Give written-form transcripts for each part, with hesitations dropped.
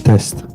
test.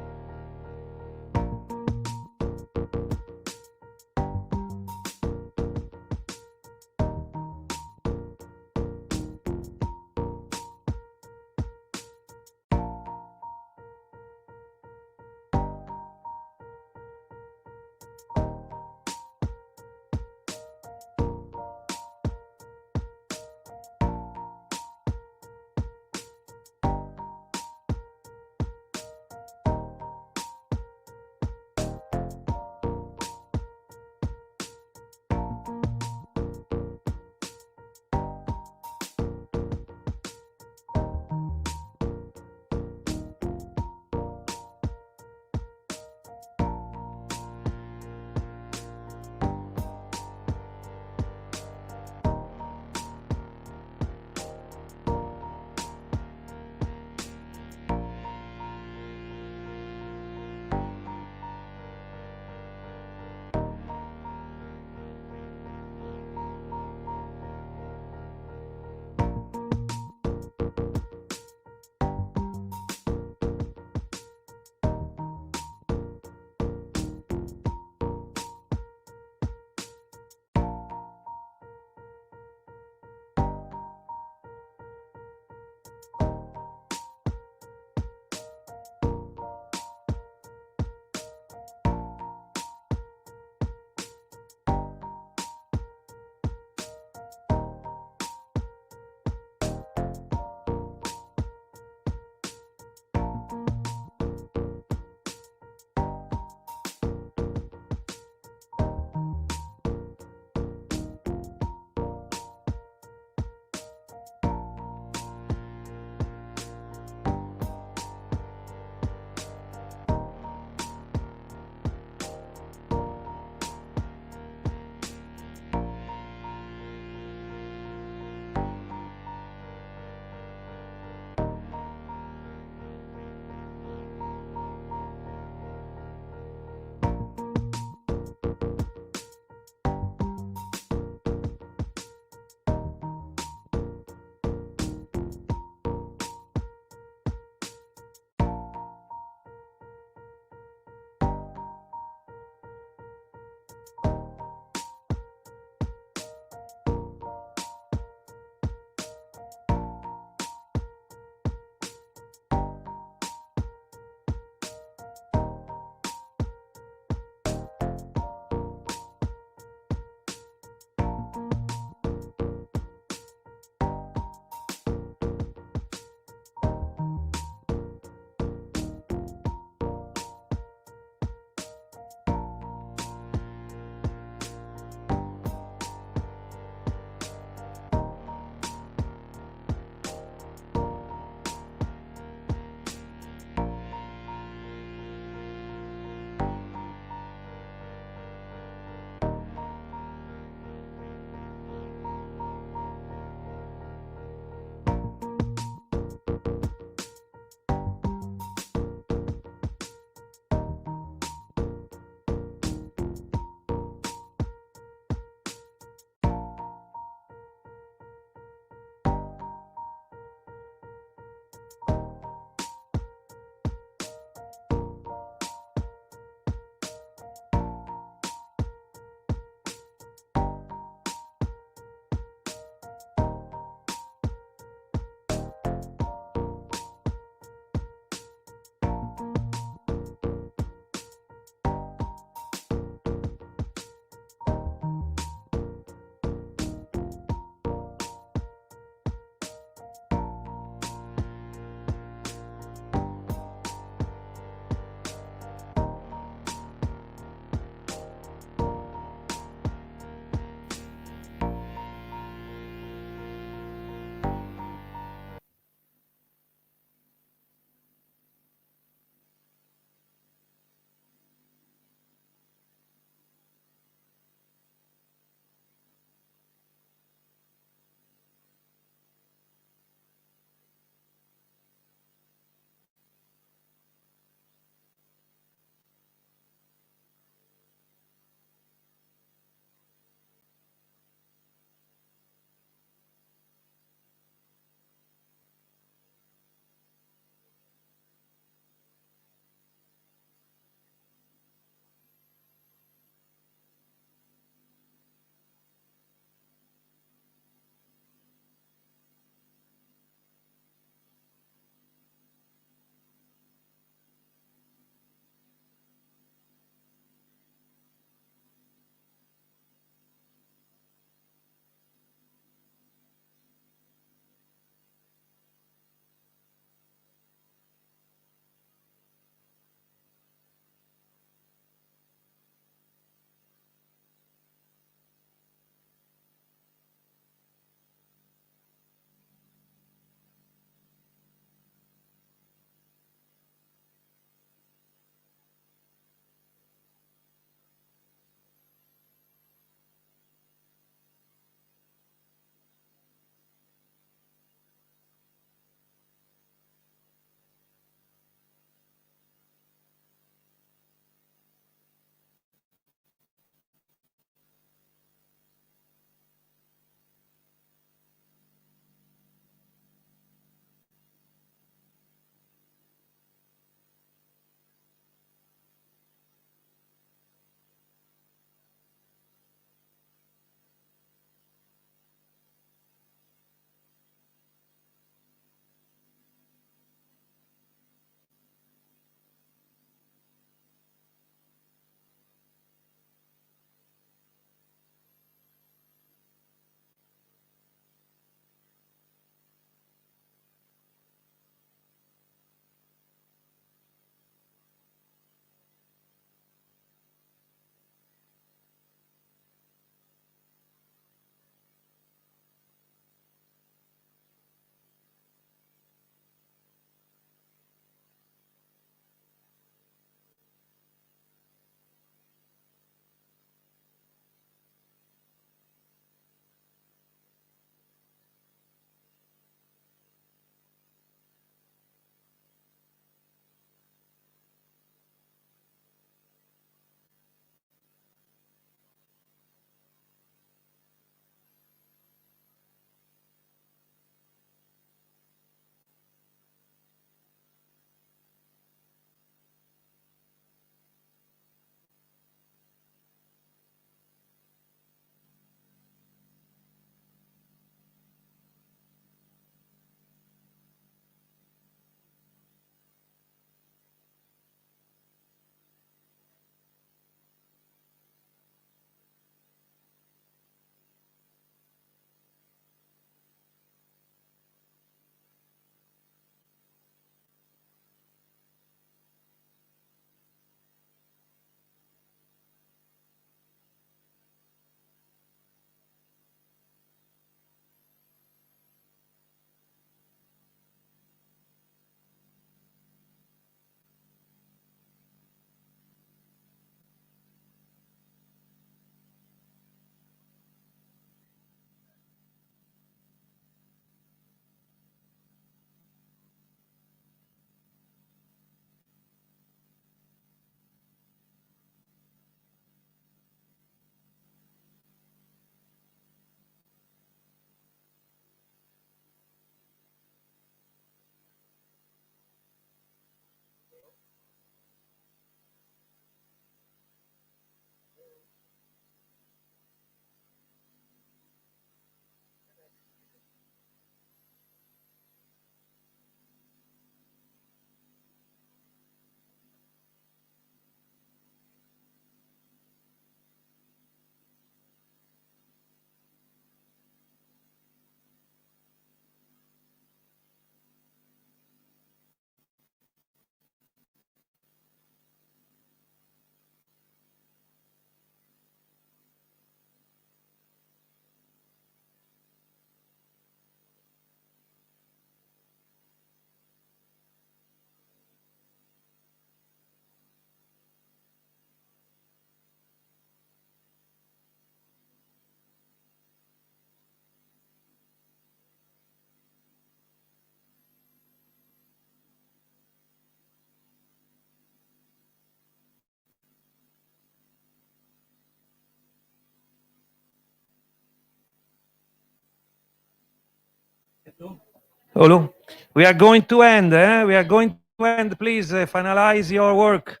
Olu, we are going to end. We are going to end. Please finalize your work.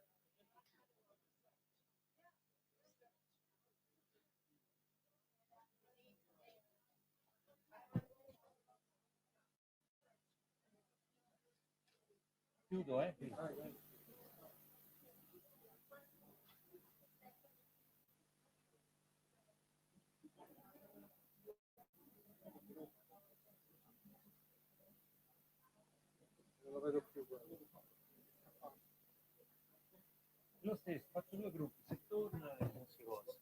Lo stesso, faccio due gruppi, se torna non si cosa.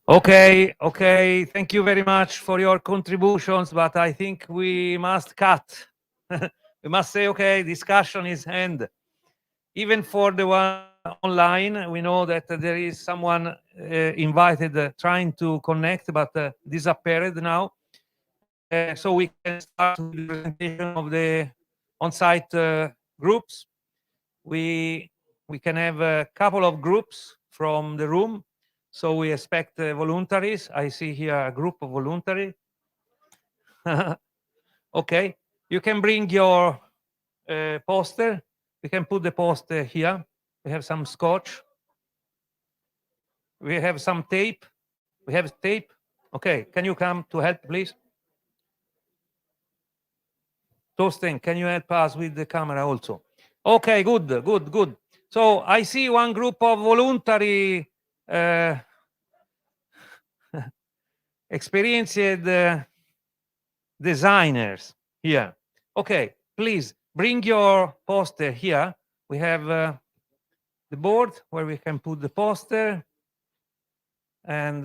Okay, okay. Thank you very much for your contributions, but I think we must cut. We must say, okay, discussion is end. Even for the one online, we know that there is someone invited trying to connect, but disappeared now. So we can start with the presentation of the on-site groups. We can have a couple of groups from the room. So we expect voluntaries. I see here a group of voluntary. Okay, you can bring your poster. We can put the poster here. We have some scotch. We have some tape. We have tape. Okay, can you come to help, please? Torsten, can you help us with the camera also? Okay, good, good, good. So I see one group of voluntary experienced designers here. Okay, please bring your poster here. We have the board where we can put the poster, and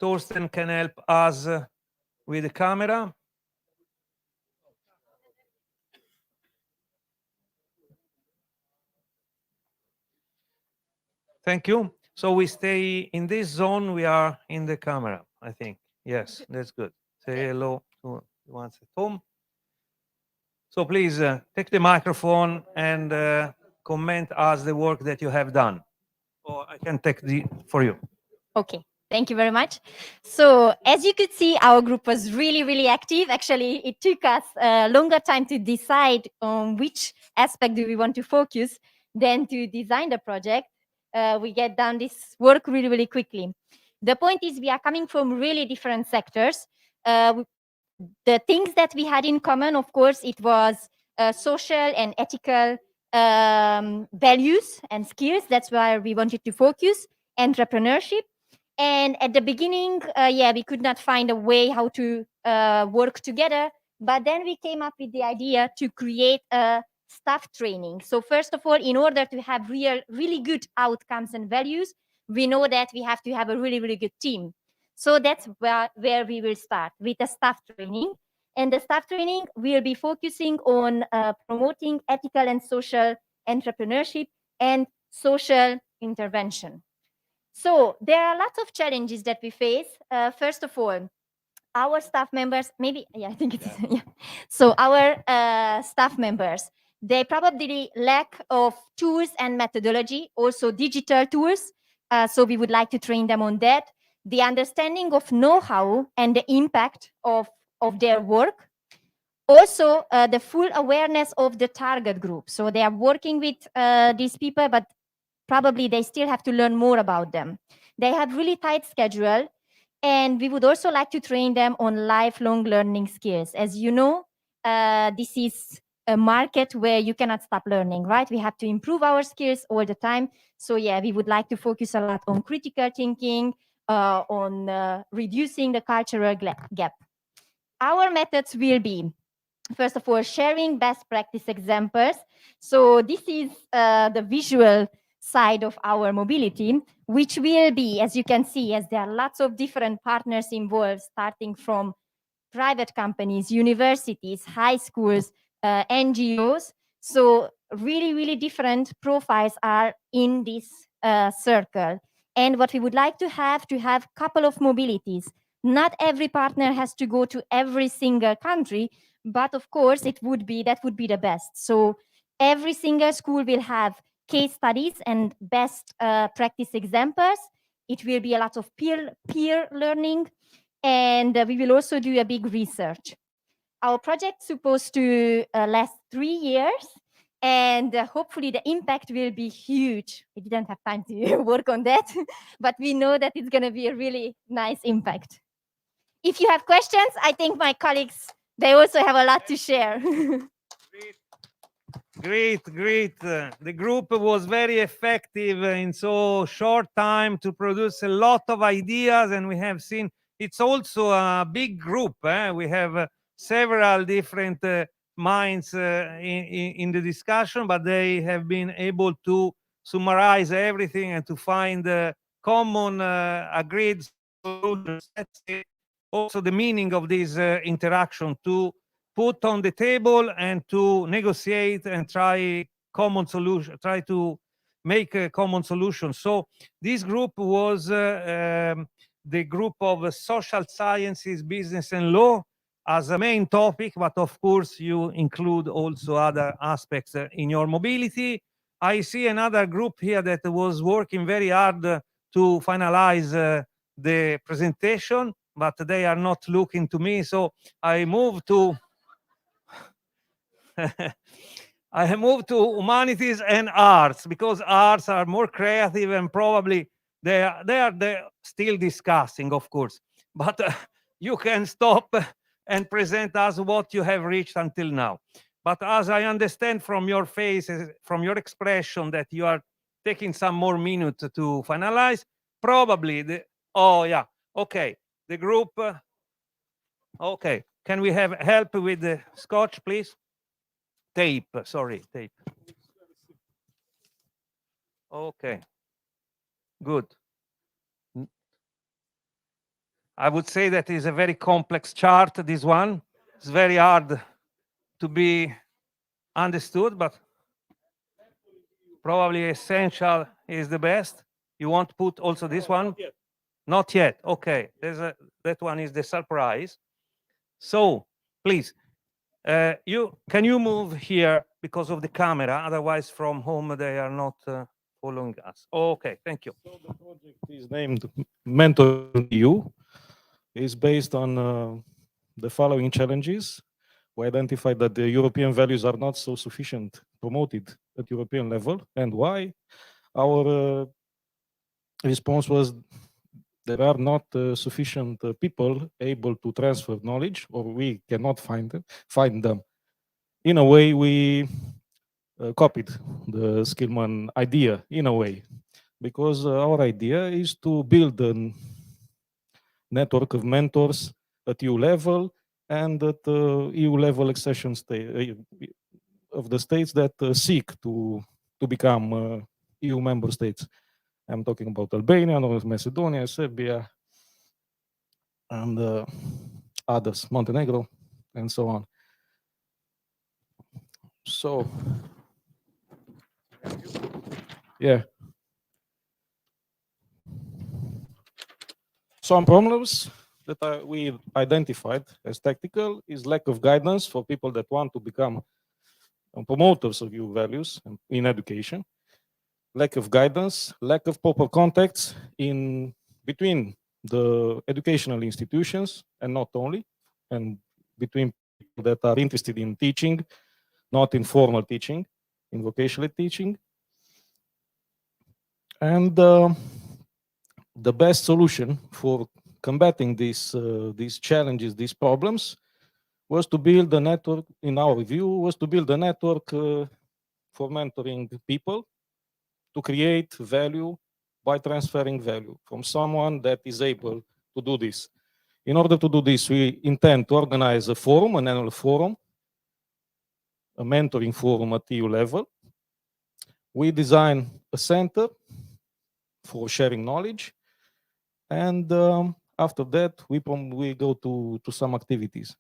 Torsten can help us with the camera. Thank you. So we stay in this zone. We are in the camera, I think. Yes, that's good. Say hello to the ones at home. So please take the microphone and comment us the work that you have done. Or I can take the for you. Okay, thank you very much. So as you could see, our group was really, really active. Actually, it took us a longer time to decide on which aspect do we want to focus than to design the project. We get done this work really, really quickly. The point is we are coming from really different sectors. The things that we had in common, of course, it was social and ethical values and skills. That's where we wanted to focus. Entrepreneurship. And at the beginning, we could not find a way how to work together. But then we came up with the idea to create a staff training. So first of all, in order to have really good outcomes and values, we know that we have to have a really, really good team. So that's where we will start with the staff training. And the staff training will be focusing on promoting ethical and social entrepreneurship and social intervention. So there are lots of challenges that we face. First of all, our staff members, maybe, yeah, I think it's, yeah. So our staff members, they probably lack of tools and methodology, also digital tools. So we would like to train them on that. The understanding of know-how and the impact of their work. Also, the full awareness of the target group. So they are working with these people, but probably they still have to learn more about them. They have really tight schedule, and we would also like to train them on lifelong learning skills. As you know, this is a market where you cannot stop learning, right? We have to improve our skills all the time. So yeah, we would like to focus a lot on critical thinking, on reducing the cultural gap. Our methods will be, first of all, sharing best practice examples. So this is the visual side of our mobility, which will be, as you can see, as there are lots of different partners involved, starting from private companies, universities, high schools, NGOs. So really, really different profiles are in this circle. And what we would like to have couple of mobilities. Not every partner has to go to every single country, but of course that would be the best. So every single school will have case studies and best practice examples. It will be a lot of peer learning, and we will also do a big research. Our project's supposed to last 3 years, and hopefully the impact will be huge. We didn't have time to work on that, but we know that it's going to be a really nice impact. If you have questions, I think my colleagues, they also have a lot to share. Great. The group was very effective in so short time to produce a lot of ideas, and we have seen it's also a big group. We have several different minds in the discussion, but they have been able to summarize everything and to find common agreed solutions. That's also the meaning of this interaction, to put on the table and to negotiate and try to make a common solution. So this group was the group of social sciences, business and law as a main topic, but of course you include also other aspects in your mobility. I see another group here that was working very hard to finalize the presentation, but they are not looking to me, so I move to I moved to humanities and arts, because arts are more creative and probably they are still discussing, of course. But you can stop and present us what you have reached until now. But as I understand from your faces, from your expression, that you are taking some more minutes to finalize, probably oh yeah, okay. The group, okay. Can we have help with the scotch, please? Tape, sorry, tape. Okay, good. I would say that is a very complex chart, this one. It's very hard to be understood, but probably essential is the best. You want to put also this one? Not yet. Not yet. Okay, that one is the surprise. So, please, can you move here because of the camera? Otherwise, from home they are not following us. Okay, thank you. So the project is named Mentor.eu. Is based on the following challenges. We identified that the European values are not so sufficient promoted at European level, and why. Our response was there are not sufficient people able to transfer knowledge, or we cannot find them. In a way, we copied the Skillman idea, in a way, because our idea is to build a network of mentors at EU level and at EU level accession of the states that seek to become EU member states. I'm talking about Albania, North Macedonia, Serbia, and others, Montenegro, and so on. So, yeah. Some problems that we identified as tactical is lack of guidance for people that want to become promoters of EU values in education, lack of guidance, lack of proper contacts in between the educational institutions and not only, and between people that are interested in teaching, not in formal teaching, in vocational teaching. And the best solution for combating these challenges, these problems, was to build a network, in our view, was to build a network for mentoring people to create value by transferring value from someone that is able to do this. In order to do this, we intend to organize a forum, an annual forum, a mentoring forum at EU level. We design a center for sharing knowledge, and after that, we go to some activities,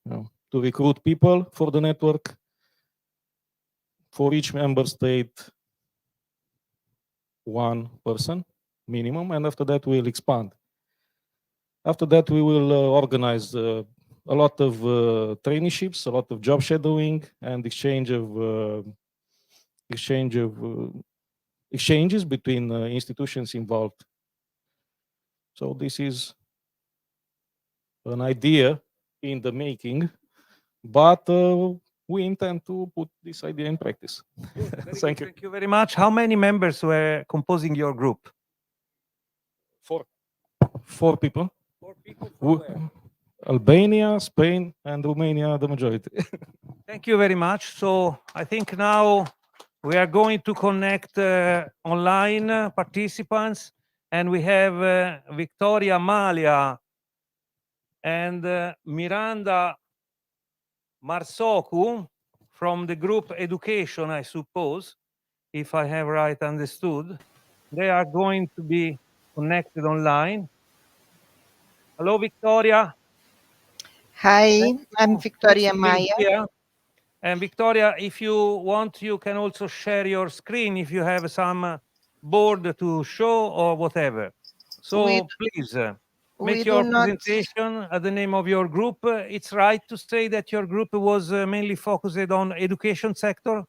to recruit people for the network. For each member state, one person minimum, and after that we'll expand. After that, we will organize a lot of traineeships, a lot of job shadowing, and exchanges between institutions involved. So this is an idea in the making, but we intend to put this idea in practice. Thank you. Thank you very much. How many members were composing your group? Four people. 4 people from where? Albania, Spain, and Romania, the majority. Thank you very much. So I think now we are going to connect online participants, and we have Victoria Malia and Miranda Marsoku from the group Education, I suppose, if I have right understood. They are going to be connected online. Hello, Victoria. Hi, I'm Nice Victoria to be Maya. here. And Victoria, if you want, you can also share your screen if you have some board to show or whatever. So please we make do your not- presentation at the name of your group. It's right to say that your group was mainly focused on education sector.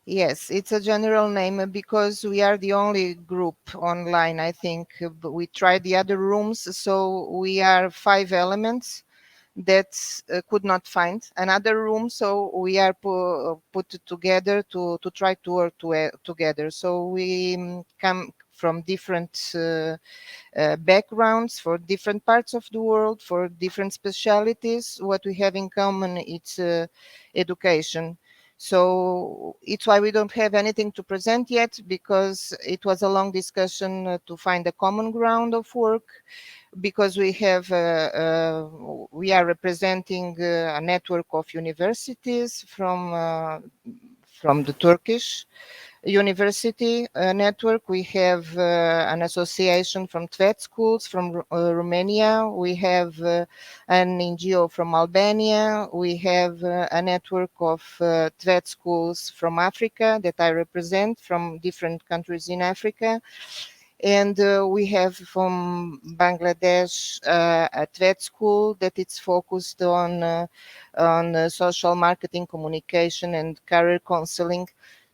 Yes, it's a general name because we are the only group online, I think. But we tried the other rooms, so we are 5 elements that could not find another room, so we are put together to try to work together. So we come from different backgrounds, for different parts of the world, for different specialities. What we have in common, it's education. So it's why we don't have anything to present yet, because it was a long discussion to find a common ground of work, because we are representing a network of universities from the Turkish university network. We have an association from TVET schools from Romania. We have an NGO from Albania. We have a network of TVET schools from Africa that I represent, from different countries in Africa. And we have from Bangladesh a TVET school that it's focused on social marketing, communication, and career counseling.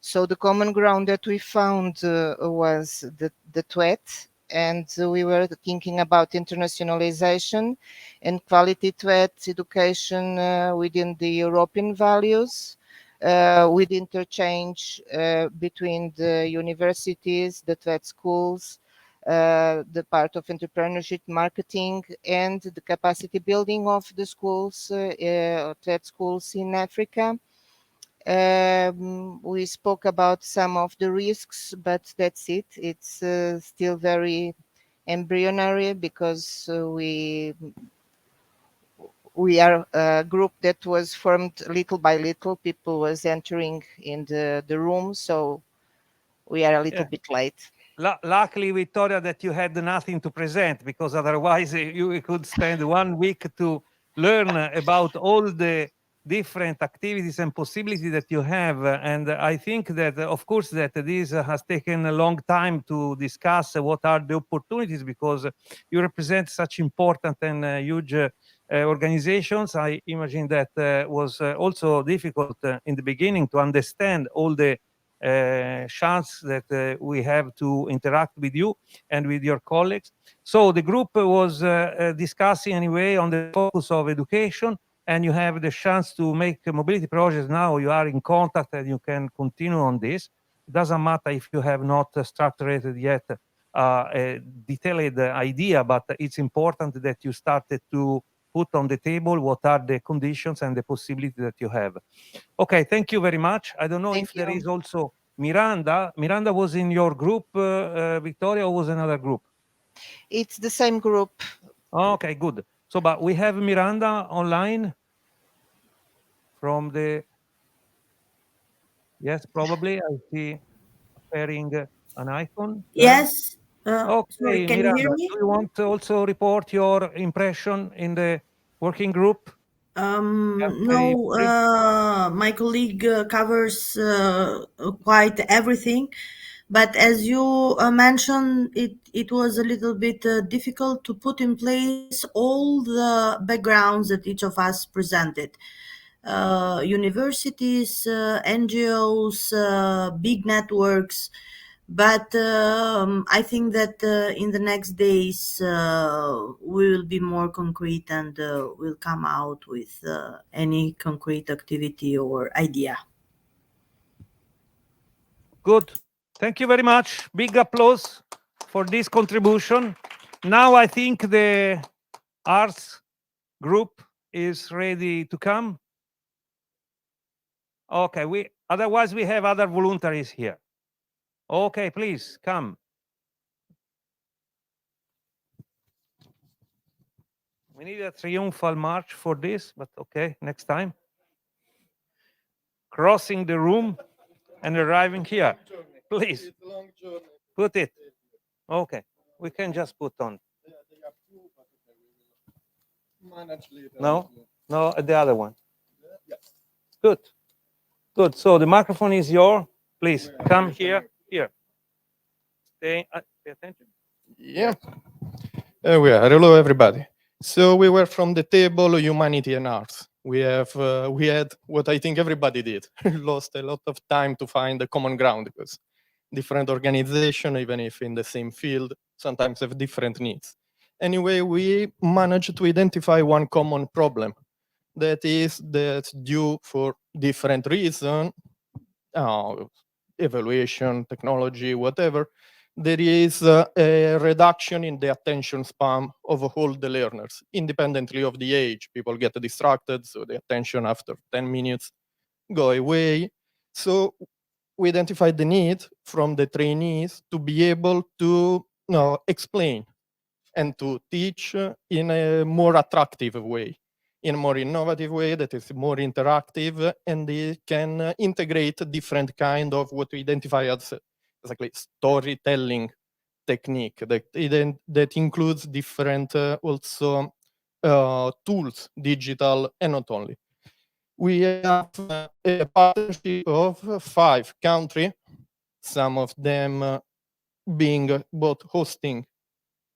So the common ground that we found was the TVET, and we were thinking about internationalization and quality TVET education within the European values. With interchange between the universities, the TVET schools, the part of entrepreneurship, marketing, and the capacity building of the schools, TVET schools in Africa. We spoke about some of the risks, but that's it. It's still very embryonic, because we are a group that was formed little by little. People was entering in the room, so we are a little bit late. luckily, Vittoria, that you had nothing to present, because otherwise you could spend 1 week to learn about all the different activities and possibilities that you have. And I think that, of course, that this has taken a long time to discuss what are the opportunities, because you represent such important and huge organizations. I imagine that was also difficult in the beginning to understand all the chance that we have to interact with you and with your colleagues. So the group was discussing anyway on the focus of education, and you have the chance to make mobility projects now. You are in contact and you can continue on this. It doesn't matter if you have not structured yet a detailed idea, but it's important that you started to put on the table what are the conditions and the possibility that you have. Okay, thank you very much. I don't know Thank if there you. is also Miranda. Miranda was in your group, Victoria, or was another group? It's the same group. Okay, good. So, but we have Miranda online from the... Yes, probably. I see sharing an icon. Yes. Sorry, Okay, can you hear Miranda, me? do you want to also report your impression in the working group? Very No, brief. my colleague covers quite everything, but as you mentioned, it was a little bit difficult to put in place all the backgrounds that each of us presented. Universities, NGOs, big networks. But I think that in the next days we will be more concrete and will come out with any concrete activity or idea. Good. Thank you very much. Big applause for this contribution. Now I think the arts group is ready to come. Okay, otherwise we have other voluntaries here. Okay, please come. We need a triumphal march for this, but okay, next time. Crossing the room and arriving here. Please put it. Okay, we can just put on. No, no, the other one. Good, good. So the microphone is yours. Please come here. Here. Pay attention. Yeah. Hello, everybody. So we were from the table Humanity and Arts. We had what I think everybody did. Lost a lot of time to find a common ground because different organizations, even if in the same field, sometimes have different needs. Anyway, we managed to identify one common problem that's due for different reasons, evaluation, technology, whatever. There is a reduction in the attention span of all the learners, independently of the age. People get distracted, so the attention after 10 minutes go away. So we identified the need from the trainees to be able to explain and to teach in a more attractive way, in a more innovative way that is more interactive, and they can integrate different kind of what we identify as exactly storytelling technique that includes different also tools, digital and not only. We have a partnership of 5 countries, some of them being both hosting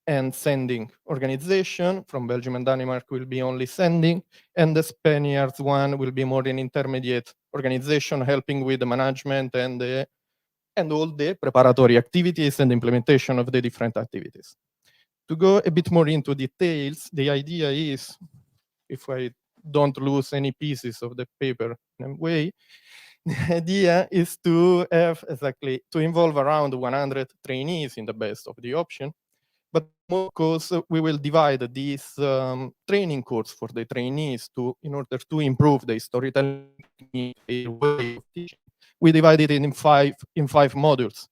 and sending organization. From Belgium and Denmark will be only sending, and the Spaniards one will be more an intermediate organization helping with the management and all the preparatory activities and implementation of the different activities. To go a bit more into details, the idea is, if I don't lose any pieces of the paper in a way, the idea is to have exactly to involve around 100 trainees in the best of the option. But more course, we will divide this training course for the trainees in order to improve the storytelling technique, their way of teaching. We divide it in five modules,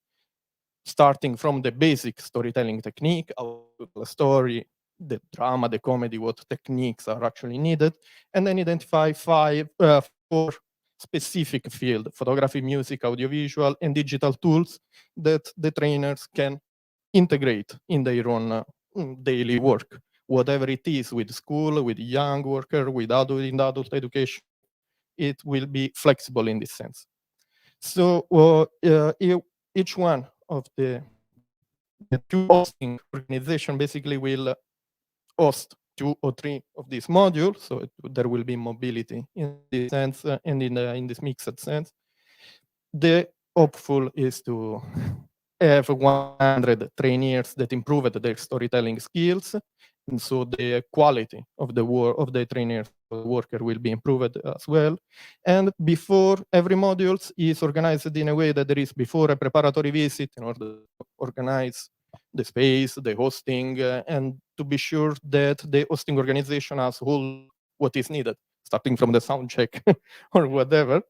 starting from the basic storytelling technique, how to tell a story, the drama, the comedy, what techniques are actually needed, and then identify 4 specific field, photography, music, audiovisual, and digital tools that the trainers can integrate in their own daily work, whatever it is, with school, with young worker, with adult in adult education, it will be flexible in this sense. So each one of the two hosting organization basically will host 2 or 3 of these modules, so there will be mobility in this sense and in this mixed sense. The hopeful is to have 100 trainees that improved their storytelling skills, and so the quality of the work of the trainer worker will be improved as well. And before every module is organized in a way that there is before a preparatory visit in order to organize the space, the hosting, and to be sure that the hosting organization has all what is needed, starting from the sound check or whatever.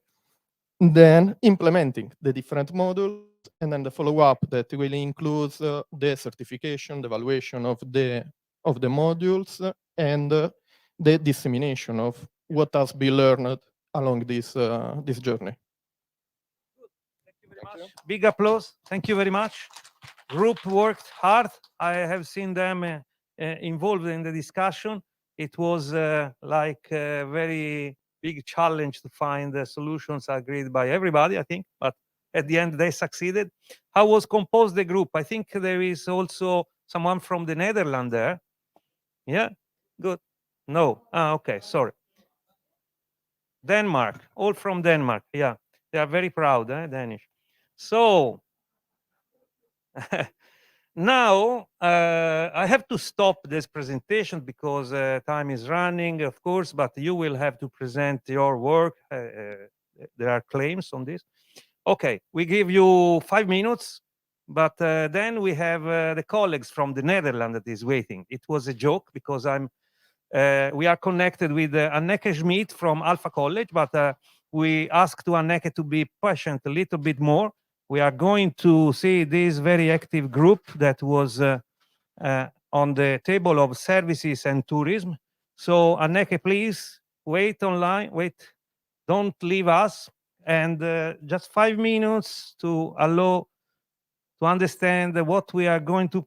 Then implementing the different modules, and then the follow-up that will include the certification, the evaluation of the modules, and the dissemination of what has been learned along this journey. Thank you very much. Big applause. Thank you very much. Group worked hard. I have seen them involved in the discussion. It was like a very big challenge to find the solutions agreed by everybody, I think, but at the end they succeeded. How was composed the group? I think there is also someone from the Netherlands there. Yeah, good. No, okay, sorry. Denmark, all from Denmark. Yeah, they are very proud, Danish. So now I have to stop this presentation because time is running, of course, but you will have to present your work. There are claims on this. Okay, we give you 5 minutes, but then we have the colleagues from the Netherlands that is waiting. It was a joke because we are connected with Hanneke Smid from Alfa College, but we asked to Hanneke to be patient a little bit more. We are going to see this very active group that was on the table of services and tourism. So Hanneke, please wait online, wait, don't leave us. And just 5 minutes to allow to understand what we are going to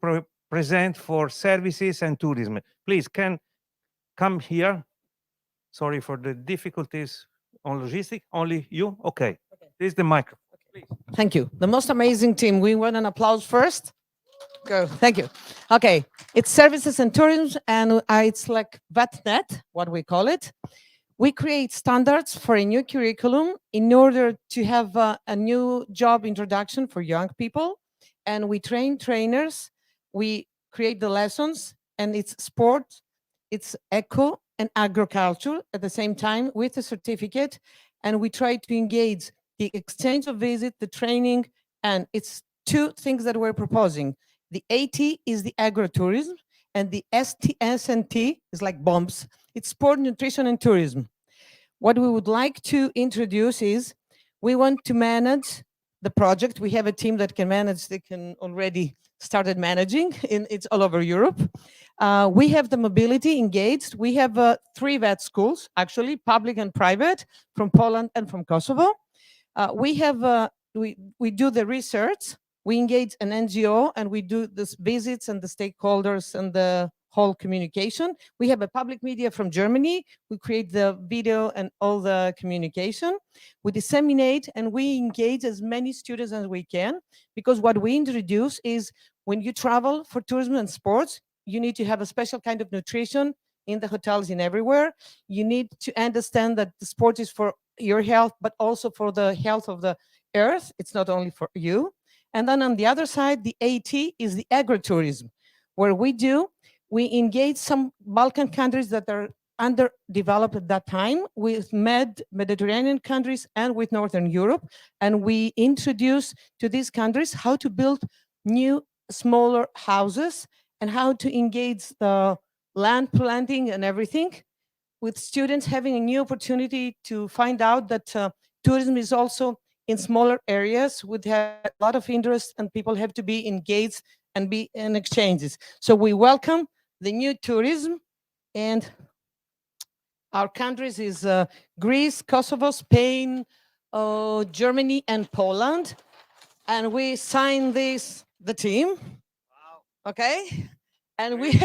present for services and tourism. Please, can come here. Sorry for the difficulties on logistics. Only you? Okay. This is the microphone. Please. Thank you. The most amazing team. We want an applause first. Go. Thank you. Okay. It's services and tourism, and it's like VetNet, what we call it. We create standards for a new curriculum in order to have a new job introduction for young people. And we train trainers. We create the lessons, and it's sport, it's eco and agriculture at the same time with a certificate. And we try to engage the exchange of visit, the training, and it's 2 things that we're proposing. The AT is the agritourism, and the SNT is like bombs. It's sport, nutrition, and tourism. What we would like to introduce is we want to manage the project. We have a team that can manage, they can already started managing, it's all over Europe. We have the mobility engaged. We have 3 vet schools, actually, public and private, from Poland and from Kosovo. We do the research, we engage an NGO, and we do the visits and the stakeholders and the whole communication. We have a public media from Germany. We create the video and all the communication. We disseminate and we engage as many students as we can, because what we introduce is when you travel for tourism and sports, you need to have a special kind of nutrition in the hotels and everywhere. You need to understand that the sport is for your health, but also for the health of the earth. It's not only for you. And then on the other side, the AT is the agritourism, where we engage some Balkan countries that are underdeveloped at that time with Mediterranean countries and with Northern Europe. And we introduce to these countries how to build new, smaller houses and how to engage the land planting and everything, with students having a new opportunity to find out that tourism is also in smaller areas, would have a lot of interest, and people have to be engaged and be in exchanges. So we welcome the new tourism, and Our countries is Greece, Kosovo, Spain, Germany, and Poland. And we signed this, the team. Okay. And we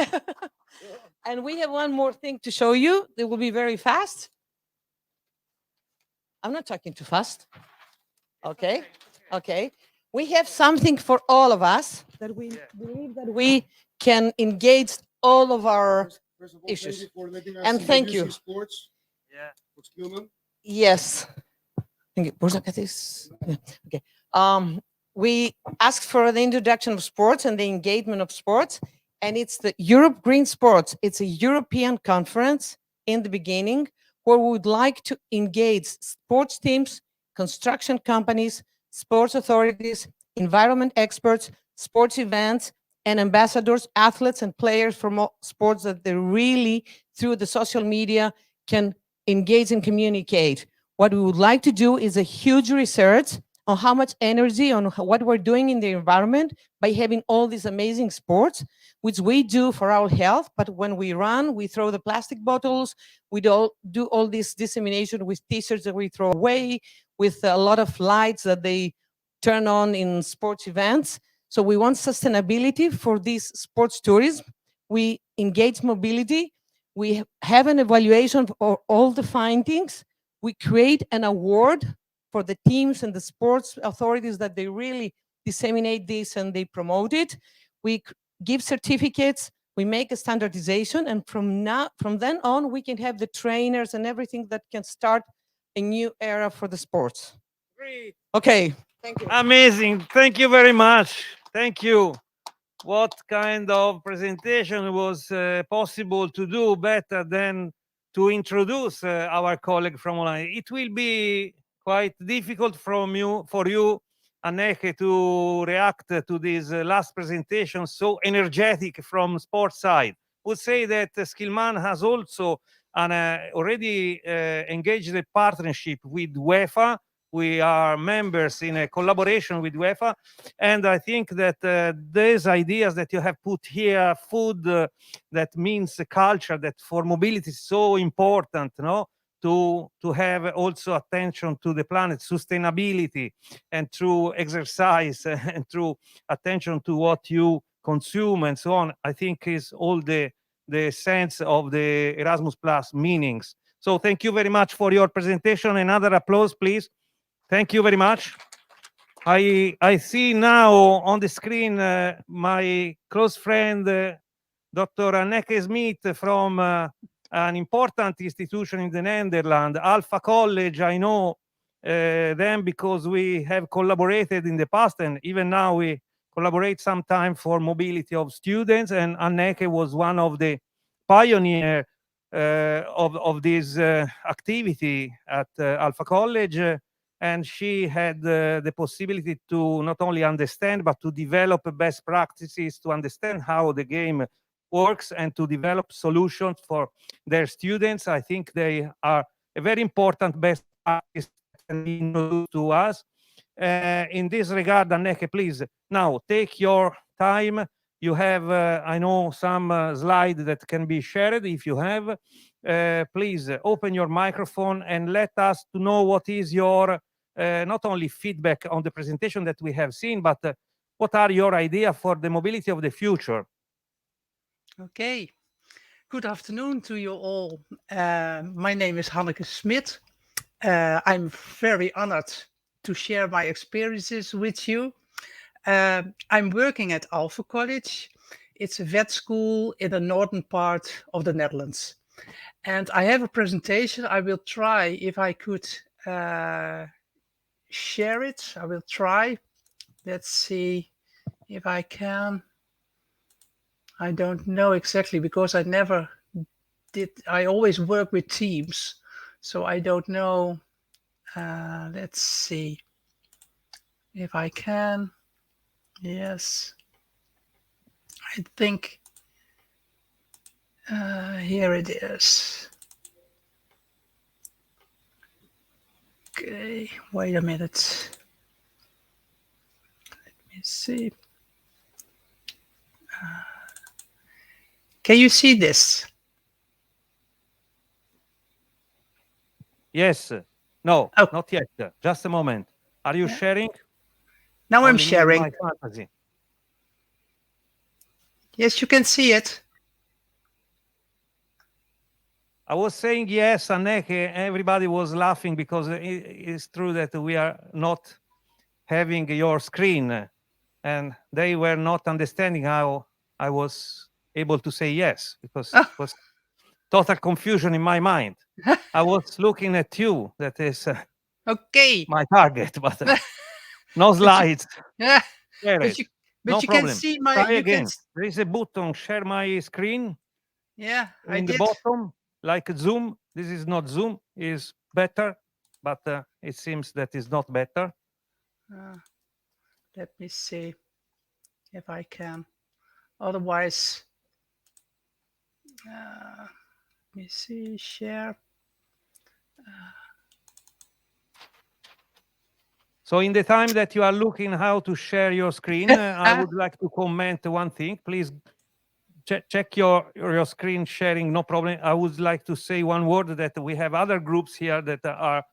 and we have one more thing to show you. It will be very fast. I'm not talking too fast. Okay. Okay. We have something for all of us that we believe that we can engage all of our First of all, issues. thank you for letting us And thank you. introduce sports. Yeah. For Skillman. Yes. Thank you. Where's this? Yeah. Okay. We asked for the introduction of sports and the engagement of sports, and it's the Europe Green Sports. It's a European conference in the beginning where we would like to engage sports teams, construction companies, sports authorities, environment experts, sports events, and ambassadors, athletes, and players from all sports that they really, through the social media, can engage and communicate. What we would like to do is a huge research on how much energy, on what we're doing in the environment by having all these amazing sports, which we do for our health. But when we run, we throw the plastic bottles, we do all this dissemination with t-shirts that we throw away, with a lot of lights that they turn on in sports events. So we want sustainability for this sports tourism. We engage mobility. We have an evaluation of all the findings. We create an award for the teams and the sports authorities that they really disseminate this and they promote it. We give certificates, we make a standardization, and from then on, we can have the trainers and everything that can start a new era for the sports. Great. Okay, thank you. Amazing. Thank you very much. Thank you. What kind of presentation was possible to do better than to introduce our colleague from online? It will be quite difficult for you, Hanneke, to react to this last presentation so energetic from sports side. Would say that Skillman has also already engaged a partnership with UEFA. We are members in a collaboration with UEFA, and I think that these ideas that you have put here, food, that means culture, that for mobility is so important, no? To have also attention to the planet, sustainability, and through exercise and through attention to what you consume and so on, I think is all the sense of the Erasmus Plus meanings. So thank you very much for your presentation. Another applause, please. Thank you very much. I see now on the screen my close friend, Dr. Hanneke Smid from an important institution in the Netherlands, Alfa College. I know them because we have collaborated in the past, and even now we collaborate sometime for mobility of students. And Hanneke was one of the pioneers of this activity at Alfa College. And she had the possibility to not only understand, but to develop best practices, to understand how the game works and to develop solutions for their students. I think they are a very important best practice that can be introduced to us. In this regard, Hanneke, please, now take your time. You have, I know, some slide that can be shared if you have. Please open your microphone and let us to know what is your not only feedback on the presentation that we have seen, but what are your ideas for the mobility of the future? Okay. Good afternoon to you all. My name is Hanneke Smid. I'm very honored to share my experiences with you. I'm working at Alfa College. It's a vet school in the northern part of the Netherlands. And I have a presentation. I will try if I could share it. I will try. Let's see if I can. I don't know exactly because I never did. I always work with teams, so I don't know. Let's see if I can. Yes, I think here it is. Okay, wait a minute. Let me see. Can you see this? Yes. No, Oh. not yet. Just a moment. Are you Yeah. sharing? Now I'm Only me and sharing. my fantasy. Yes, you can see it. I was saying yes, Hanneke. Everybody was laughing because it's true that we are not having your screen, and they were not understanding how I was able to say yes because it was total confusion in my mind. I was looking at you, that is Okay. my target, but no But you, slides. yeah, Share but it. you, No but you can problem. see my. Try You can. again. There is a button, share my screen Yeah, I in the did. bottom, like Zoom. This is not Zoom, is better, but it seems that is not better. Let me see if I can. Otherwise, let me see. Share. So in the time that you are looking how to share your screen, I would like to comment one thing. Please check your screen sharing, no problem. I would like to say one word that we have other groups here that are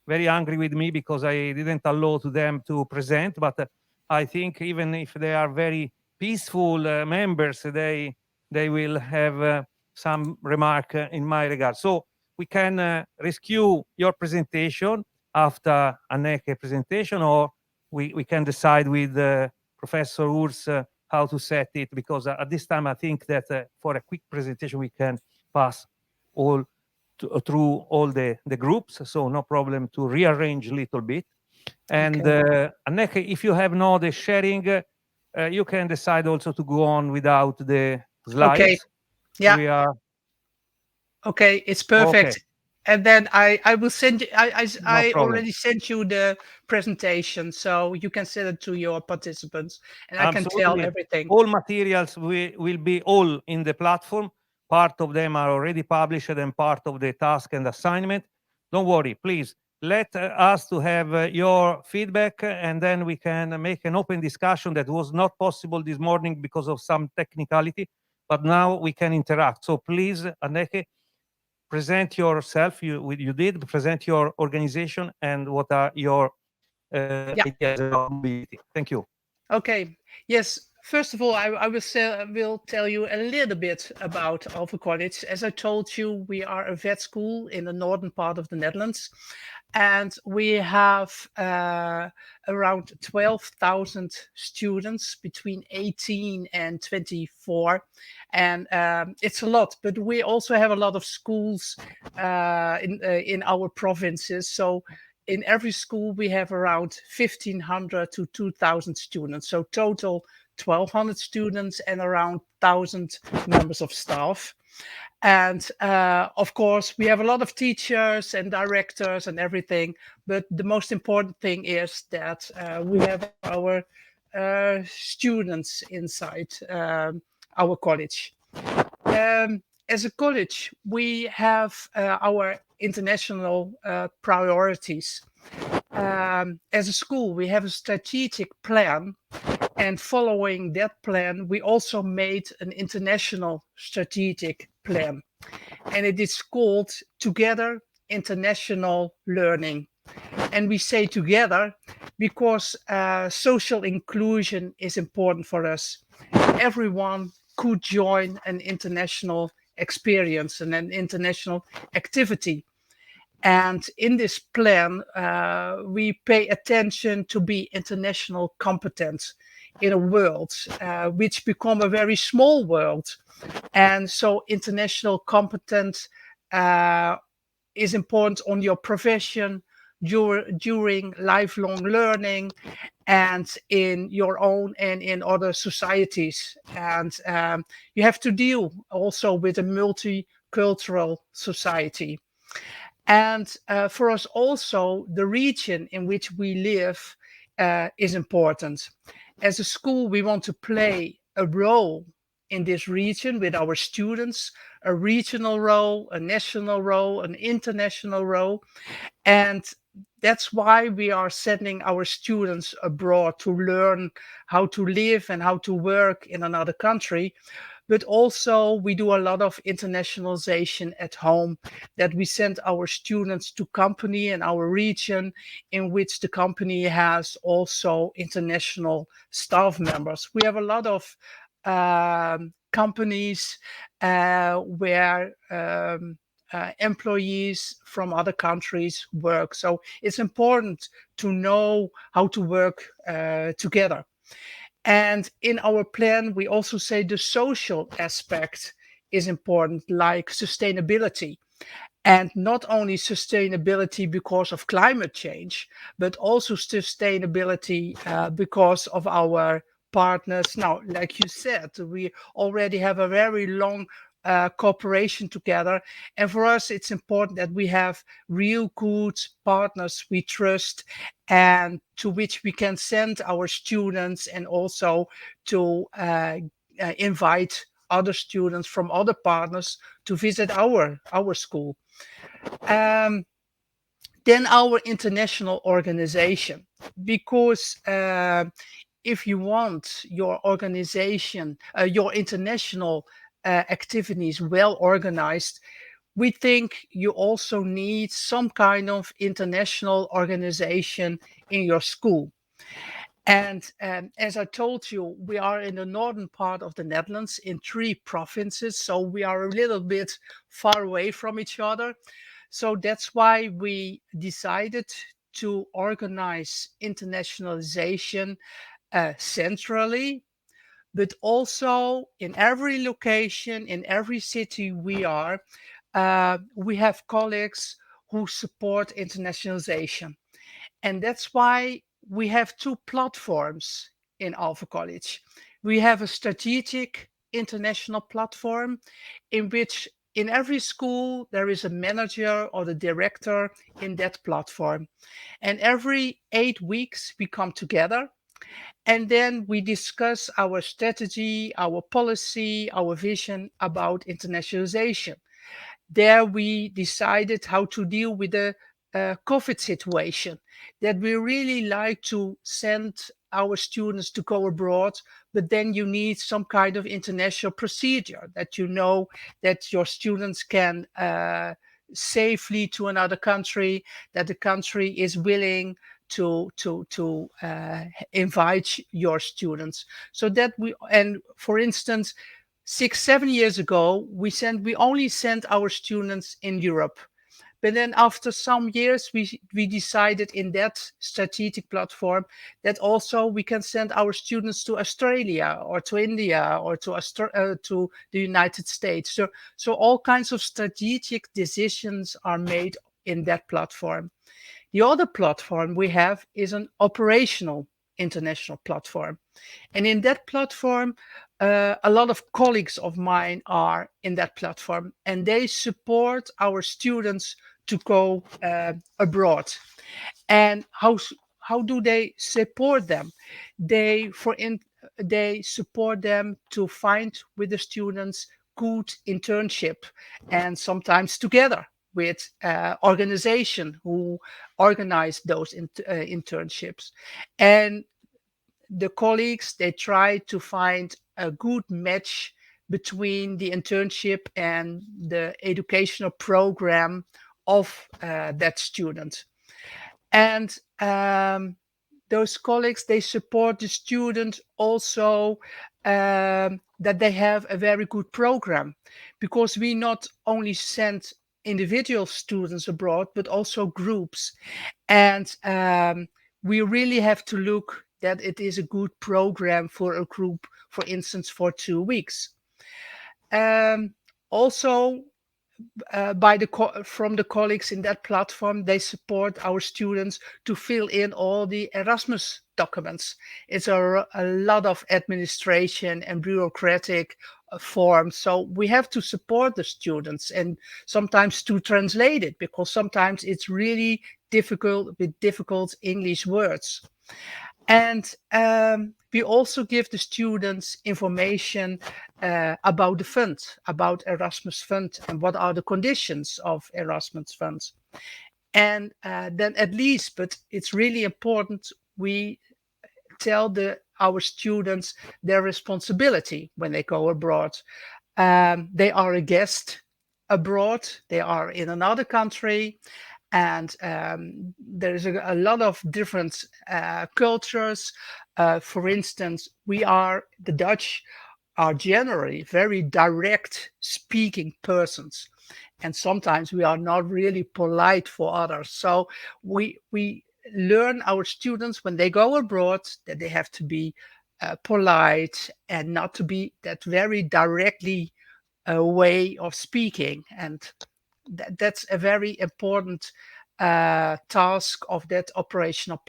very angry with me because I didn't allow to them to present, but I think even if they are very peaceful members, they will have some remark in my regard. So we can rescue your presentation after Hanneke presentation, or we can decide with Professor Urs how to set it, because at this time I think that for a quick presentation we can pass all through all the groups, so no problem to rearrange a little bit. And Hanneke, if you have no the sharing, you can decide also to go on without the slides. Okay. Yeah. We are Okay. It's okay. perfect. And then I will send you. No I problem. already sent you the presentation, so you can send it to your participants, and I can tell Absolutely. everything. All materials will be all in the platform. Part of them are already published and part of the task and assignment. Don't worry, please. Let us to have your feedback, and then we can make an open discussion that was not possible this morning because of some technicality, but now we can interact. So please, Hanneke, present yourself. You did present your organization and what are your ideas about mobility. Thank you. Okay. Yes. First of all, I will tell you a little bit about Alfa College. As I told you, we are a vet school in the northern part of the Netherlands, and we have around 12,000 students between 18 and 24, and it's a lot. But we also have a lot of schools in our provinces. So in every school we have around 1,500 to 2,000 students, so total 1,200 students and around 1,000 members of staff. And of course we have a lot of teachers and directors and everything, but the most important thing is that we have our students inside our college. As a college, we have our international priorities. As a school, we have a strategic plan, and following that plan, we also made an international strategic plan, and it is called Together International Learning. And we say together because social inclusion is important for us. Everyone could join an international experience and an international activity. And in this plan, we pay attention to be international competent in a world which become a very small world. And so international competence is important on your profession, during lifelong learning, and in your own and in other societies. And you have to deal also with a multicultural society. And for us also, the region in which we live is important. As a school, we want to play a role in this region with our students, a regional role, a national role, an international role. And that's why we are sending our students abroad to learn how to live and how to work in another country. but also we do a lot of internationalization at home, that we send our students to company in our region in which the company has also international staff members. We have a lot of companies where employees from other countries work. So it's important to know how to work together. And in our plan, we also say the social aspect is important, like sustainability. And not only sustainability because of climate change, but also sustainability because of our partners. Now, like you said, we already have a very long cooperation together. And for us, it's important that we have real good partners we trust and to which we can send our students, and also to invite other students from other partners to visit our school. Then our international organization, because if you want your organization, your international activities well organized, we think you also need some kind of international organization in your school. And as I told you, we are in the northern part of the Netherlands in 3 provinces, so we are a little bit far away from each other. So that's why we decided to organize internationalization centrally, but also in every location, in every city we are, we have colleagues who support internationalization. And that's why we have 2 platforms in Alfa College. We have a strategic international platform in which in every school there is a manager or the director in that platform. And every 8 weeks we come together and then we discuss our strategy, our policy, our vision about internationalization. There we decided how to deal with the COVID situation, that we really like to send our students to go abroad, but then you need some kind of international procedure that you know that your students can safely to another country, that the country is willing to invite your students. So that we, and for instance, 6-7 years ago, we only sent our students in Europe. But then after some years, we decided in that strategic platform that also we can send our students to Australia or to India or to the United States. So all kinds of strategic decisions are made in that platform. The other platform we have is an operational international platform. And in that platform, a lot of colleagues of mine are in that platform, and they support our students to go abroad. And how do they support them? They support them to find with the students good internship, and sometimes together with organization who organize those internships. And the colleagues, they try to find a good match between the internship and the educational program of that student. And those colleagues, they support the student also that they have a very good program, because we not only send individual students abroad, but also groups. And we really have to look that it is a good program for a group, for instance, for 2 weeks. Also, from the colleagues in that platform, they support our students to fill in all the Erasmus documents. It's a lot of administration and bureaucratic forms, so we have to support the students and sometimes to translate it, because sometimes it's really difficult with difficult English words. And we also give the students information about the fund, about Erasmus Fund, and what are the conditions of Erasmus funds. And then at least, but it's really important, we tell the our students their responsibility when they go abroad. They are a guest abroad, they are in another country, and there's a lot of different cultures. For instance, the Dutch are generally very direct speaking persons, and sometimes we are not really polite for others. So we learn our students when they go abroad that they have to be polite and not to be that very directly way of speaking, and that's a very important task of that operational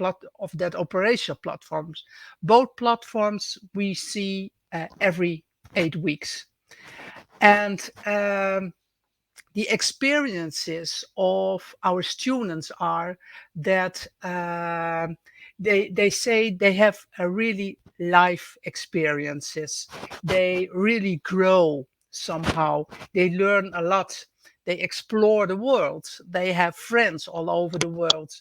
platforms. Both platforms we see every 8 weeks, and the experiences of our students are that they say they have a really life experiences. They really grow somehow. They learn a lot. They explore the world. They have friends all over the world,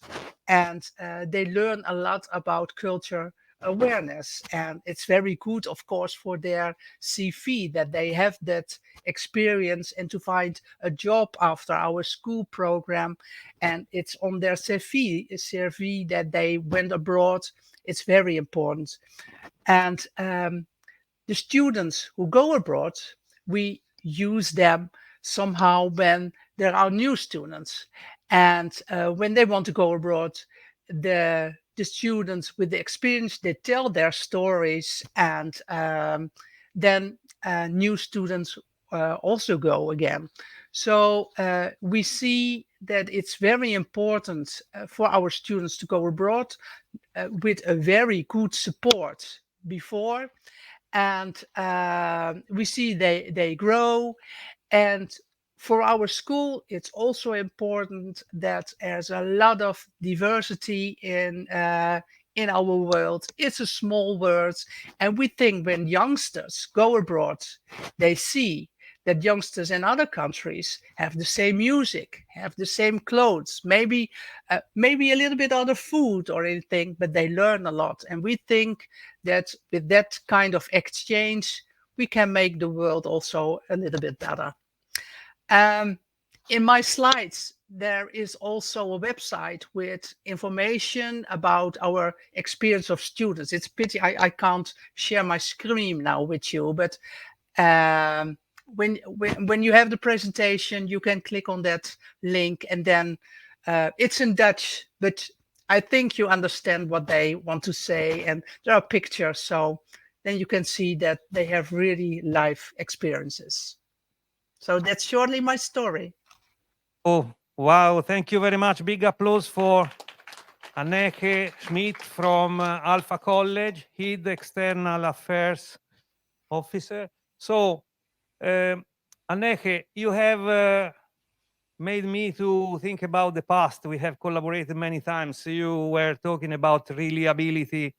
and they learn a lot about culture awareness. And it's very good, of course, for their CV that they have that experience and to find a job after our school program, and it's on their CV that they went abroad. It's very important. And the students who go abroad, we use them somehow when there are new students, and when they want to go abroad, the students with the experience, they tell their stories, and then new students also go again. So we see that it's very important for our students to go abroad with a very good support before, and we see they grow. And for our school, it's also important that there's a lot of diversity in our world. It's a small world, and we think when youngsters go abroad, they see that youngsters in other countries have the same music, have the same clothes, maybe a little bit other food or anything, but they learn a lot. And we think that with that kind of exchange, we can make the world also a little bit better. In my slides, there is also a website with information about our experience of students. It's pity I can't share my screen now with you, but when you have the presentation, you can click on that link, and then it's in Dutch, but I think you understand what they want to say, and there are pictures, so then you can see that they have really life experiences. So that's shortly my story. Oh, wow. Thank you very much. Big applause for Hanneke Smid from Alfa College, Head External Affairs Officer. So, Hanneke, you have made me to think about the past. We have collaborated many times. You were talking about reliability.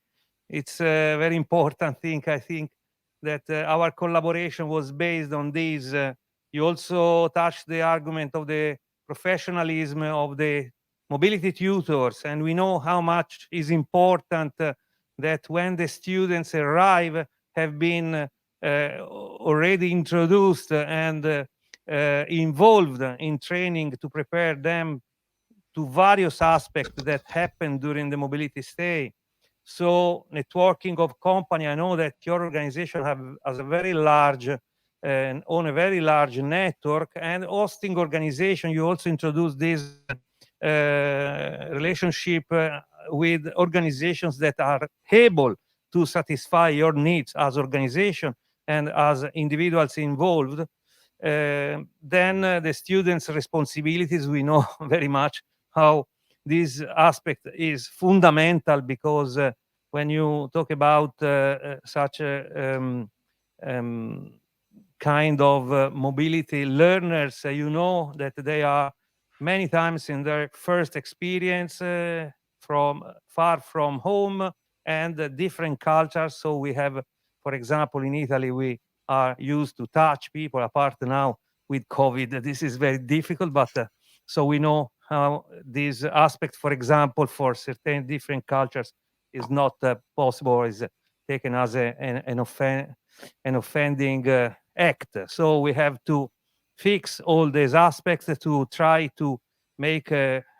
It's a very important thing. I think that our collaboration was based on this. You also touched the argument of the professionalism of the mobility tutors, and we know how much is important that when the students arrive have been already introduced and involved in training to prepare them to various aspects that happen during the mobility stay. So networking of company, I know that your organization has a very large and on a very large network, and hosting organization, you also introduced this relationship with organizations that are able to satisfy your needs as organization and as individuals involved. Then the students' responsibilities, we know very much how this aspect is fundamental, because when you talk about such a kind of mobility learners, you know that they are many times in their first experience from far from home and different cultures. So we have, for example, in Italy, we are used to touch people. Apart now with COVID, this is very difficult, but so we know how this aspect, for example, for certain different cultures is not possible, or is taken as an offending act. So we have to fix all these aspects to try to make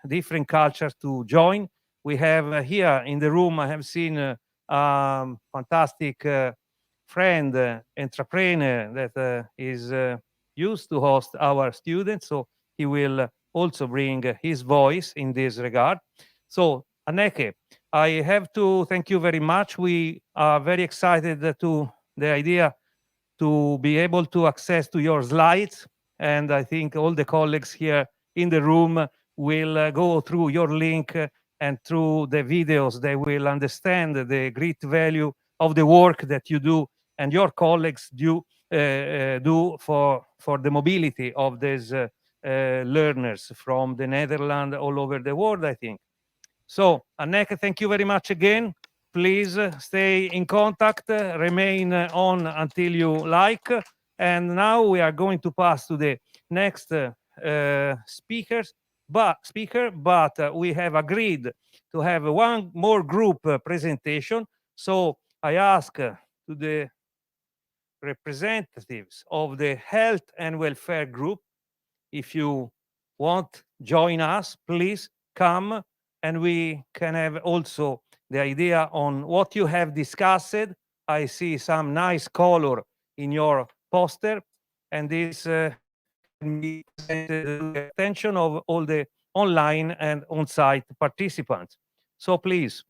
different cultures to join. We have here in the room, I have seen fantastic friend, entrepreneur that is used to host our students. So he will also bring his voice in this regard. So Hanneke, I have to thank you very much. We are very excited to the idea to be able to access to your slides. And I think all the colleagues here in the room will go through your link and through the videos, they will understand the great value of the work that you do and your colleagues do for the mobility of these learners from the Netherlands all over the world, I think. So, Hanneke, thank you very much again. Please stay in contact, remain on until you like. And now we are going to pass to the next speaker, but we have agreed to have one more group presentation. So I ask to the representatives of the health and welfare group, if you want join us, please come, and we can have also the idea on what you have discussed. I see some nice color in your poster, and this can be presented to the attention of all the online and on-site participants. So please.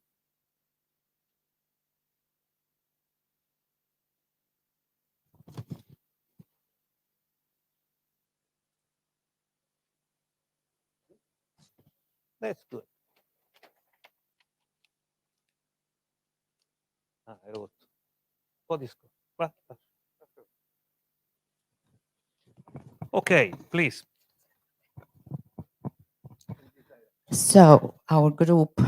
That's good. Ah, hai rotto. Un po' di Okay, please. So our group,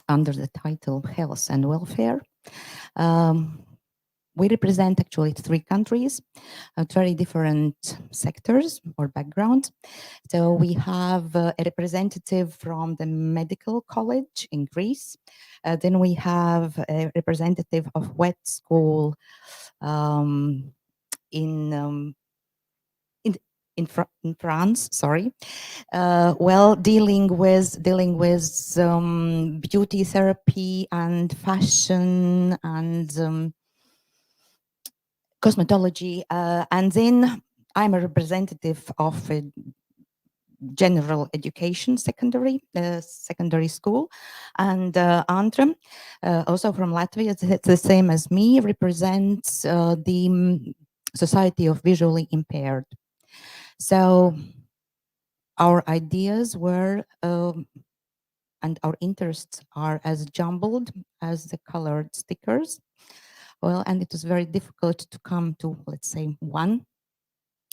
under the title Health and Welfare, we represent actually 3 countries, very different sectors or backgrounds. So we have a representative from the medical college in Greece. Then we have a representative of wet school in France, sorry. Well, dealing with beauty therapy and fashion and cosmetology, and then I'm a representative of a general education secondary school, and Antrim, also from Latvia, it's the same as me, represents the Society of Visually Impaired. So our ideas were and our interests are as jumbled as the colored stickers. Well, and it was very difficult to come to, let's say, one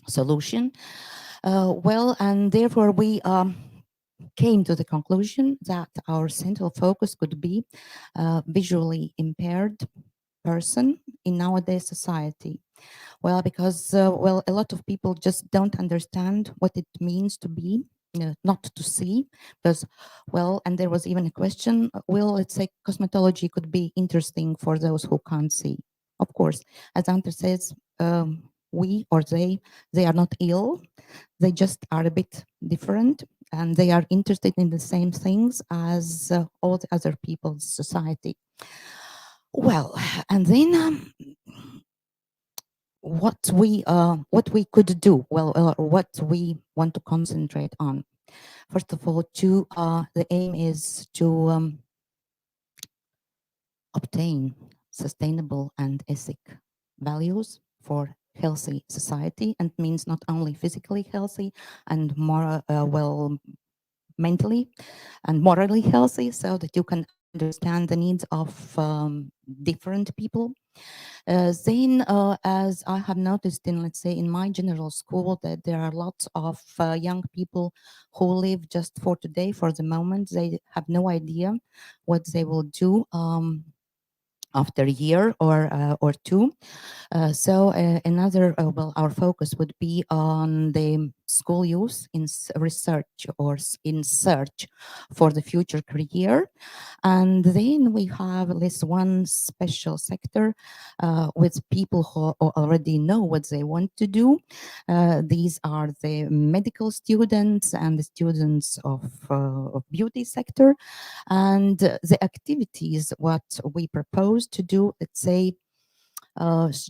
solution. Well, and therefore we came to the conclusion that our central focus could be visually impaired person in nowadays society. Well, because well, a lot of people just don't understand what it means to be not to see, because well, and there was even a question, well, let's say cosmetology could be interesting for those who can't see. Of course, as Ante says, we or they are not ill, they just are a bit different, and they are interested in the same things as all the other people's society. Well, and then what we could do, well, what we want to concentrate on. First of all, the aim is to obtain sustainable and ethic values for healthy society, and means not only physically healthy and more well, mentally and morally healthy, so that you can understand the needs of different people. Then, as I have noticed in, let's say, in my general school, that there are lots of young people who live just for today, for the moment. They have no idea what they will do after a year or two. So another, well, our focus would be on the school youth in research or in search for the future career. And then we have this one special sector with people who already know what they want to do. These are the medical students and the students of beauty sector. And the activities, what we propose to do, let's say,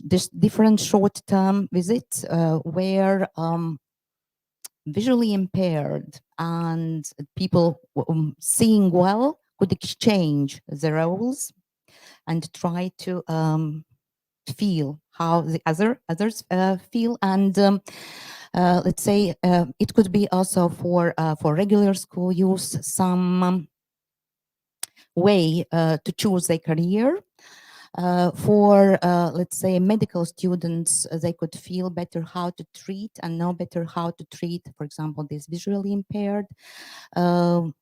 this different short-term visits where visually impaired and people seeing well could exchange the roles and try to feel how the others feel. And let's say it could be also for regular school use some way to choose a career. For let's say medical students, they could feel better how to treat and know better how to treat, for example, this visually impaired. On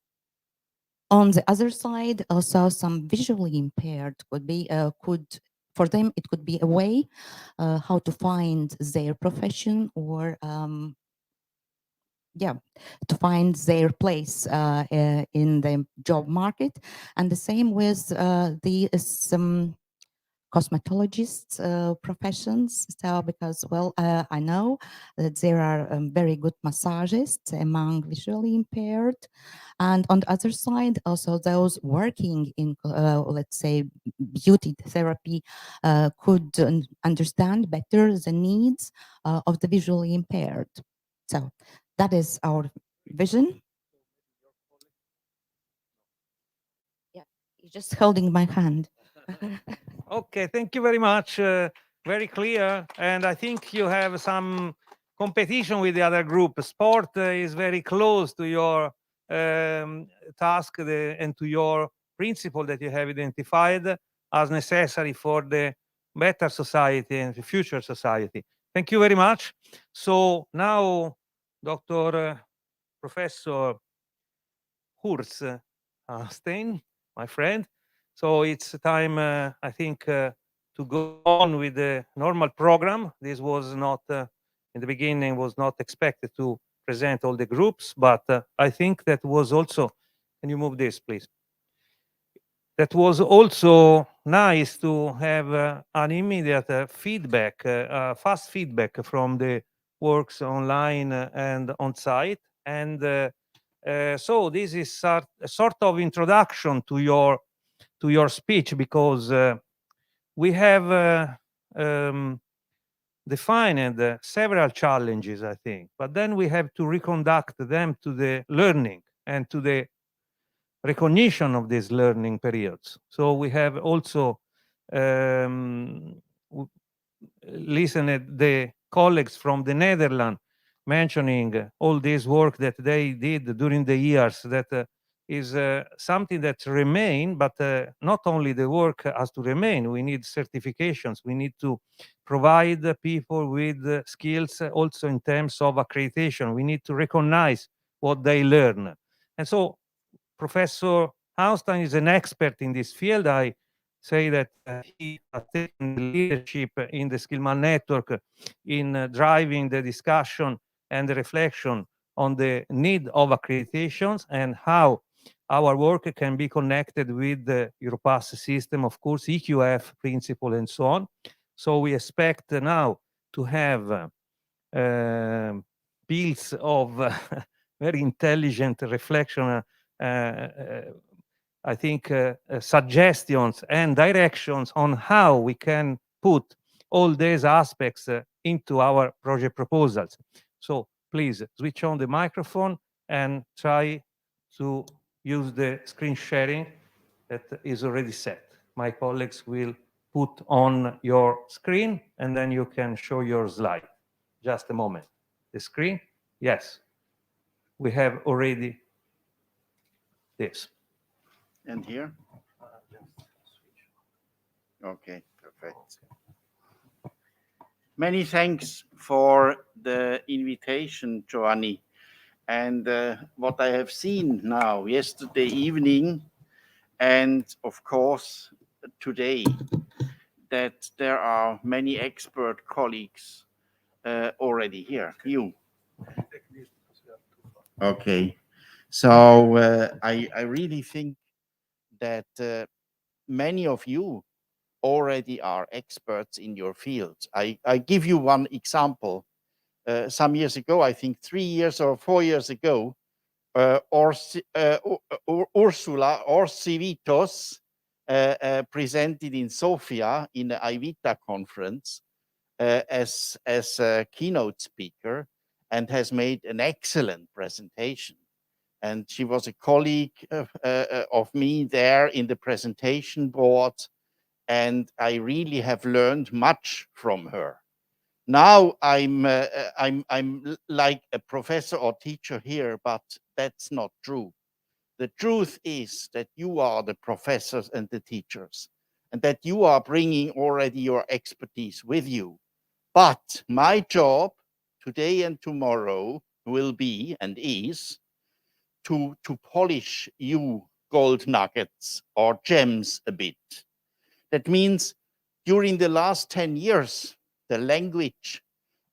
the other side, also some visually impaired could be for them it could be a way how to find their profession or yeah, to find their place in the job market. And the same with the some cosmetologists professions. So because, well, I know that there are very good massageists among visually impaired. And on the other side, also those working in, let's say, beauty therapy could understand better the needs of the visually impaired. So that is our vision. Yeah, you're just holding my hand. Okay, thank you very much. Very clear. And I think you have some competition with the other group. Sport is very close to your task and to your principle that you have identified as necessary for the better society and the future society. Thank you very much. So now, Dr. Professor Urs Hauenstein, my friend. So it's time, I think, to go on with the normal program. This was not, in the beginning, was not expected to present all the groups, but I think that was also, can you move this, please? That was also nice to have an immediate feedback, fast feedback from the works online and on site. And so this is a sort of introduction to your speech, because we have defined several challenges, I think, but then we have to reconduct them to the learning and to the recognition of these learning periods. So we have also listened the colleagues from the Netherlands mentioning all this work that they did during the years. That is something that remain, but not only the work has to remain. We need certifications. We need to provide people with skills also in terms of accreditation. We need to recognize what they learn. And so Professor Hauenstein is an expert in this field. I say that he has taken the leadership in the Skillman network in driving the discussion and the reflection on the need of accreditations and how our work can be connected with the Europass system, of course, EQF principle and so on. So we expect now to have piles of very intelligent reflection, I think, suggestions and directions on how we can put all these aspects into our project proposals. So please switch on the microphone and try to use the screen sharing that is already set. My colleagues will put on your screen and then you can show your slide. Just a moment. The screen? Yes. We have already this. And here? Okay, perfect. Many thanks for the invitation, Giovanni. And what I have seen now, yesterday evening, and of course today, that there are many expert colleagues already here. You. Okay. So I really think that many of you already are experts in your field. I give you one example. Some years ago, I think 3 years or 4 years ago, Ursula Orsivitos presented in Sofia in the IVITA conference as a keynote speaker and has made an excellent presentation. And she was a colleague of me there in the presentation board, and I really have learned much from her. Now I'm like a professor or teacher here, but that's not true. The truth is that you are the professors and the teachers, and that you are bringing already your expertise with you. But my job today and tomorrow will be and is to polish you gold nuggets or gems a bit. That means during the last 10 years, the language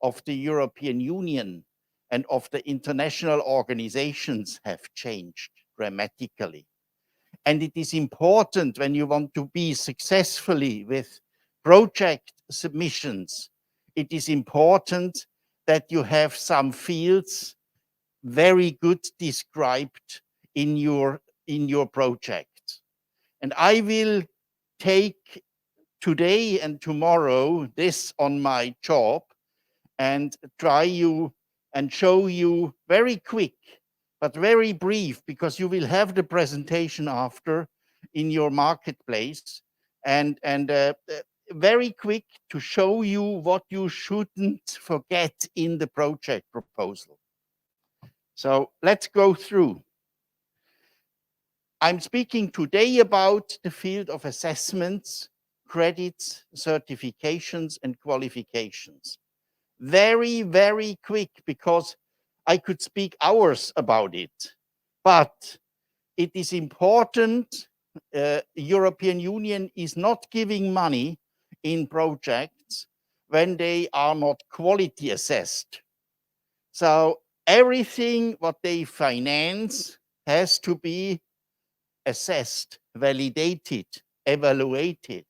of the European Union and of the international organizations have changed dramatically. And it is important when you want to be successfully with project submissions, it is important that you have some fields very good described in your project. And I will take today and tomorrow this on my job and try you and show you very quick, but very brief, because you will have the presentation after in your marketplace, and very quick to show you what you shouldn't forget in the project proposal. So let's go through. I'm speaking today about the field of assessments, credits, certifications, and qualifications. Very, very quick, because I could speak hours about it. But it is important, European Union is not giving money in projects when they are not quality assessed. So everything what they finance has to be assessed, validated, evaluated.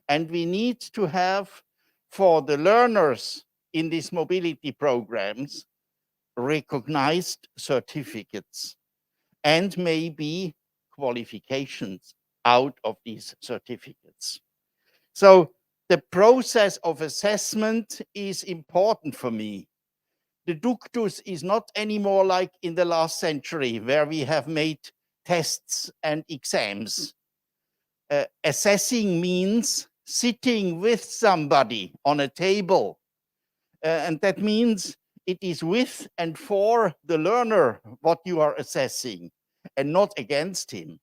And we need to have, for the learners in these mobility programs, recognized certificates and maybe qualifications out of these certificates. So the process of assessment is important for me. The ductus is not anymore like in the last century, where we have made tests and exams. Assessing means sitting with somebody on a table. And that means it is with and for the learner what you are assessing and not against him.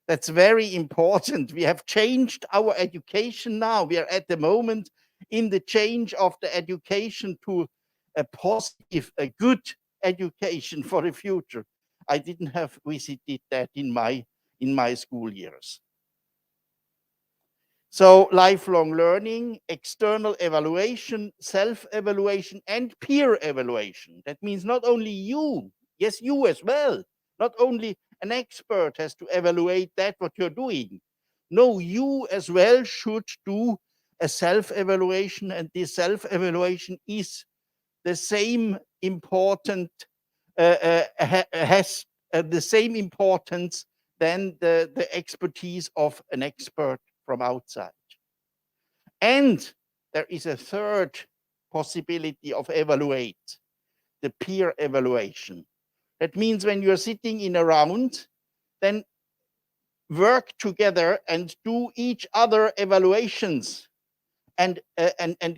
That's very important. We have changed our education now. We are at the moment in the change of the education to a positive, a good education for the future. I didn't have visited that in my school years. So lifelong learning, external evaluation, self-evaluation, and peer evaluation. That means not only you, yes, you as well. Not only an expert has to evaluate that what you're doing. No, you as well should do a self-evaluation, and this self-evaluation is the same important, has the same importance than the expertise of an expert from outside. And there is a third possibility of evaluate, the peer evaluation. That means when you're sitting in a round, then work together and do each other evaluations and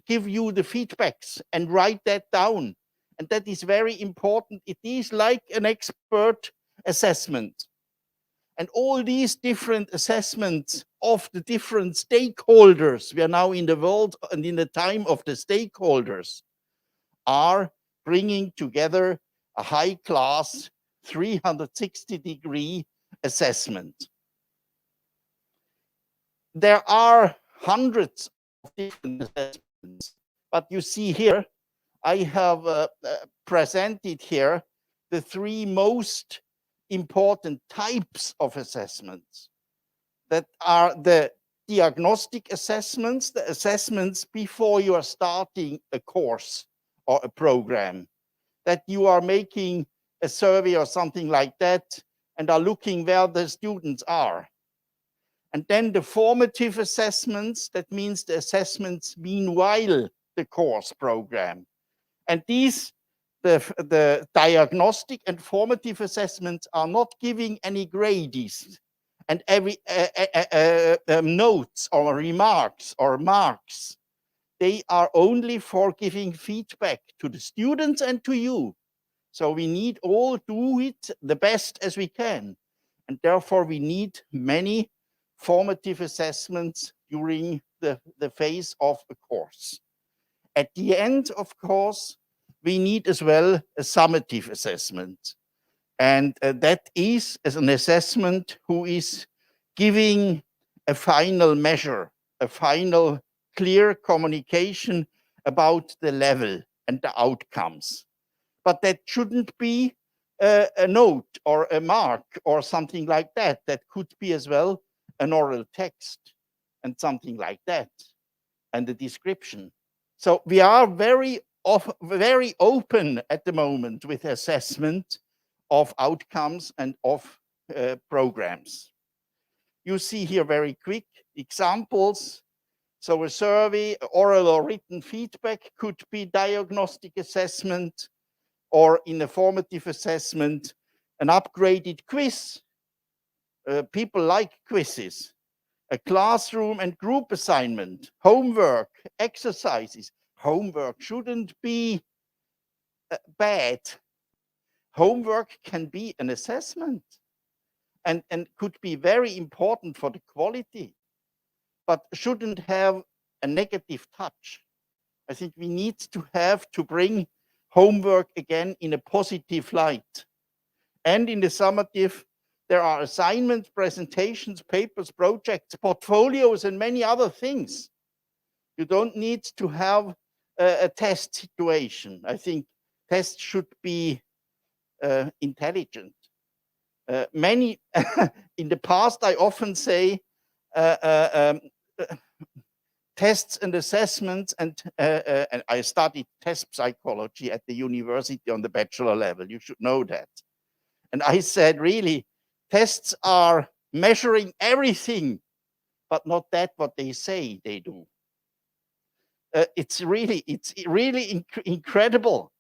give you the feedbacks and write that down. And that is very important. It is like an expert assessment. And all these different assessments of the different stakeholders, we are now in the world and in the time of the stakeholders, are bringing together a high class 360-degree assessment. There are hundreds of different assessments, but you see here, I have presented here the three most important types of assessments that are the diagnostic assessments, the assessments before you are starting a course or a program, that you are making a survey or something like that and are looking where the students are. And then the formative assessments, that means the assessments meanwhile the course program. And these, the diagnostic and formative assessments are not giving any grades and every notes or remarks or marks. They are only for giving feedback to the students and to you. So we need all do it the best as we can. And therefore we need many formative assessments during the phase of a course. At the end, of course, we need as well a summative assessment. And that is as an assessment who is giving a final measure, a final clear communication about the level and the outcomes. But that shouldn't be a note or a mark or something like that. That could be as well an oral text and something like that, and a description. So we are very open at the moment with assessment of outcomes and of programs. You see here very quick examples. So a survey, oral or written feedback could be diagnostic assessment, or in a formative assessment, an upgraded quiz. People like quizzes. A classroom and group assignment, homework, exercises. Homework shouldn't be bad. Homework can be an assessment and could be very important for the quality, but shouldn't have a negative touch. I think we need to bring homework again in a positive light. And in the summative, there are assignments, presentations, papers, projects, portfolios, and many other things. You don't need to have a test situation. I think tests should be intelligent. Many, in the past, I often say tests and assessments, and I studied test psychology at the university on the bachelor level. You should know that. And I said, really, tests are measuring everything, but not that what they say they do. It's really incredible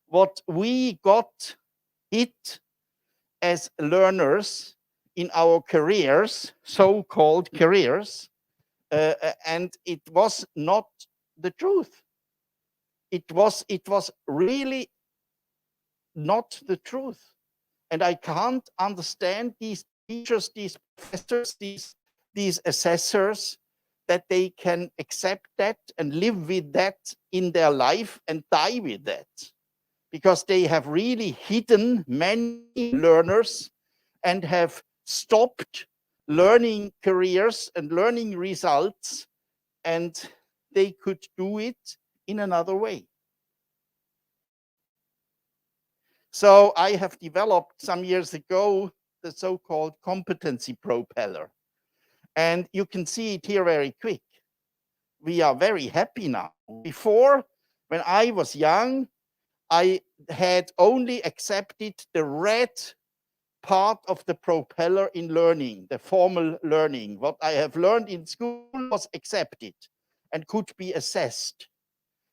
what we got hit as learners in our careers, so-called careers, and it was not the truth. It was really not the truth. And I can't understand these teachers, these professors, these assessors, that they can accept that and live with that in their life and die with that. Because they have really hidden many learners and have stopped learning careers and learning results, and they could do it in another way. So I have developed some years ago the so-called Competency Propeller. And you can see it here very quick. We are very happy now. Before, when I was young, I had only accepted the red part of the propeller in learning, the formal learning. What I have learned in school was accepted and could be assessed.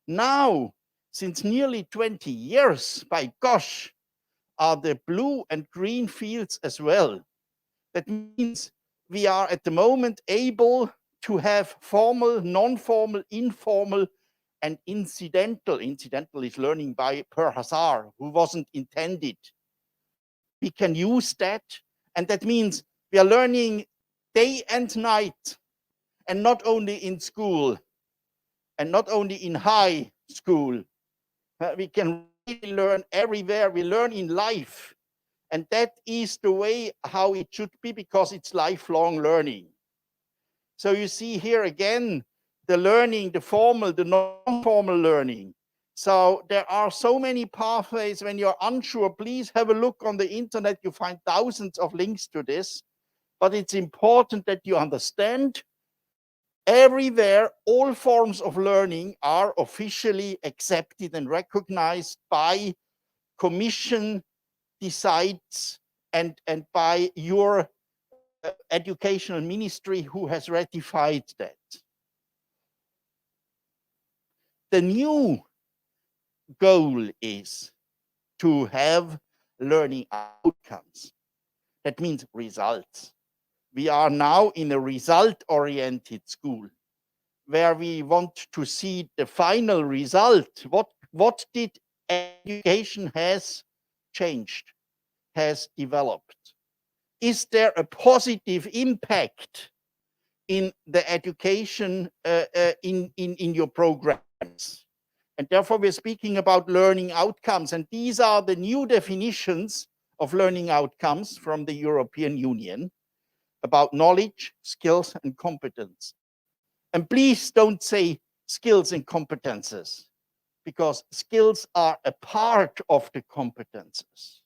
Now, since nearly 20 years, by gosh, are the blue and green fields as well. That means we are at the moment able to have formal, non-formal, informal, and incidental. Incidental is learning by per hazard, who wasn't intended. We can use that, and that means we are learning day and night, and not only in school, and not only in high school. We can really learn everywhere. We learn in life. And that is the way how it should be, because it's lifelong learning. So you see here again, the learning, the formal, the non-formal learning. So there are so many pathways. When you're unsure, please have a look on the internet. You find thousands of links to this. But it's important that you understand everywhere, all forms of learning are officially accepted and recognized by Commission decides and by your educational ministry who has ratified that. The new goal is to have learning outcomes. That means results. We are now in a result-oriented school where we want to see the final result. What did education has changed, has developed? Is there a positive impact in the education in your programs? And therefore, we're speaking about learning outcomes. And these are the new definitions of learning outcomes from the European Union about knowledge, skills, and competence. And please don't say skills and competences, because skills are a part of the competences.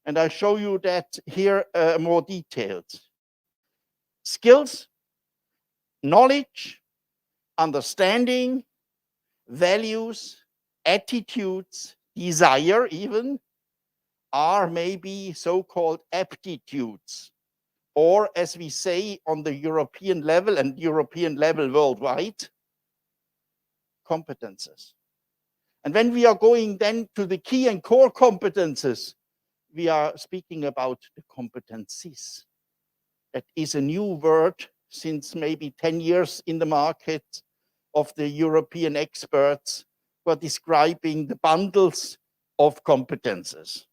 And I'll show you that here more detailed. Skills, knowledge, understanding, values, attitudes, desire even, are maybe so-called aptitudes, or as we say on the European level and European level worldwide, competences. And when we are going then to the key and core competences, we are speaking about the competencies. That is a new word since maybe 10 years in the market of the European experts who are describing the bundles of competences.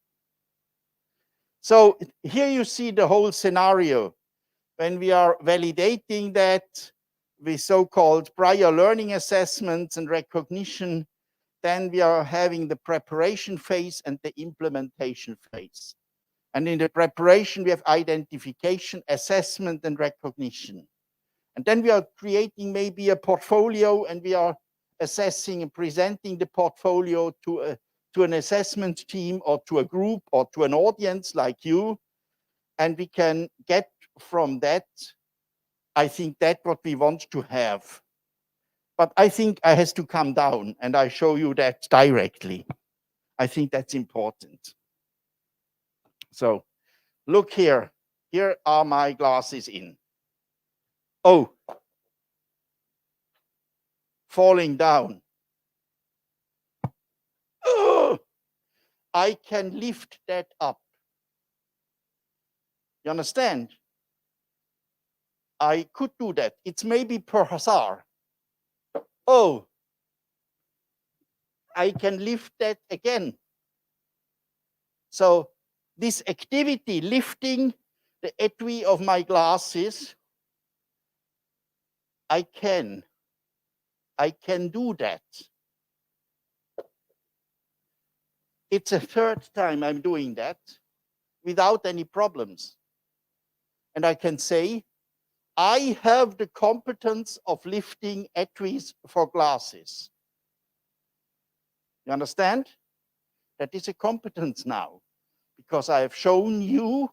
So here you see the whole scenario. When we are validating that with so-called prior learning assessments and recognition, then we are having the preparation phase and the implementation phase. And in the preparation, we have identification, assessment, and recognition. And then we are creating maybe a portfolio, and we are assessing and presenting the portfolio to an assessment team or to a group or to an audience like you. And we can get from that, I think, that what we want to have. But I think I has to come down, and I show you that directly. I think that's important. So look here. Here are my glasses in. Oh, falling down. Oh, I can lift that up. You understand? I could do that. It's maybe per hazard. Oh, I can lift that again. So this activity, lifting the etui of my glasses, I can do that. It's a third time I'm doing that without any problems. And I can say, I have the competence of lifting etuis for glasses. You understand? That is a competence now, because I have shown you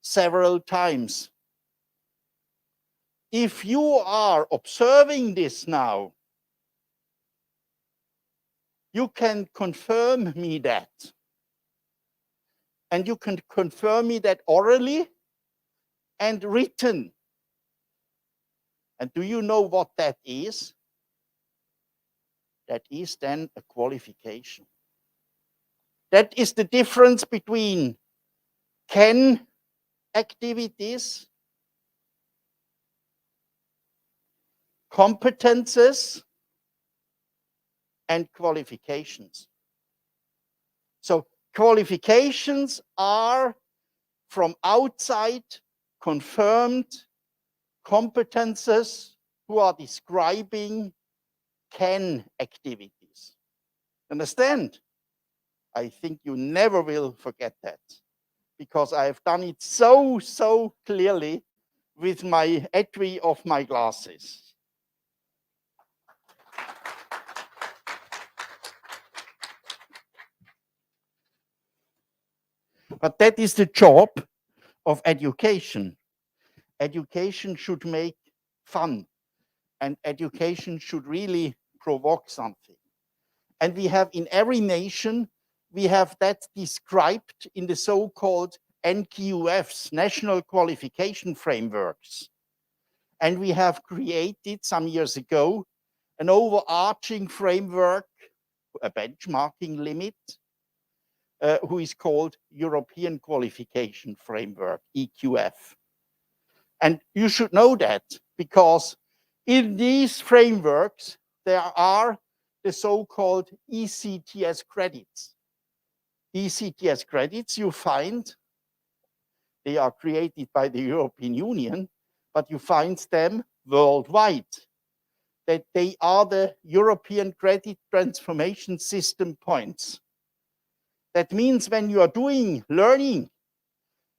several times. If you are observing this now, you can confirm me that. And you can confirm me that orally and written. And do you know what that is? That is then a qualification. That is the difference between can activities, competences, and qualifications. So qualifications are from outside confirmed competences who are describing can activities. Understand? I think you never will forget that, because I have done it so clearly with my etui of my glasses. But that is the job of education. Education should make fun, and education should really provoke something. And we have in every nation, we have that described in the so-called NQFs, National Qualification Frameworks. And we have created some years ago an overarching framework, a benchmarking limit, who is called European Qualification Framework, EQF. And you should know that because in these frameworks, there are the so-called ECTS credits. ECTS credits you find, they are created by the European Union, but you find them worldwide. That they are the European Credit Transformation System points. That means when you are doing learning,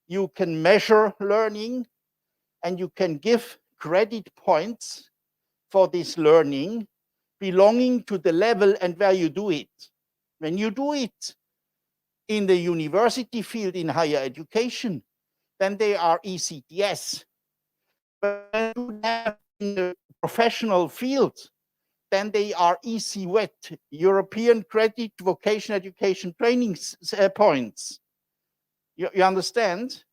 you can measure learning and you can give credit points for this learning belonging to the level and where you do it. When you do it in the university field in higher education, then they are ECTS. But when you do that in the professional field, then they are ECWET, European Credit Vocational Education Training points. You understand?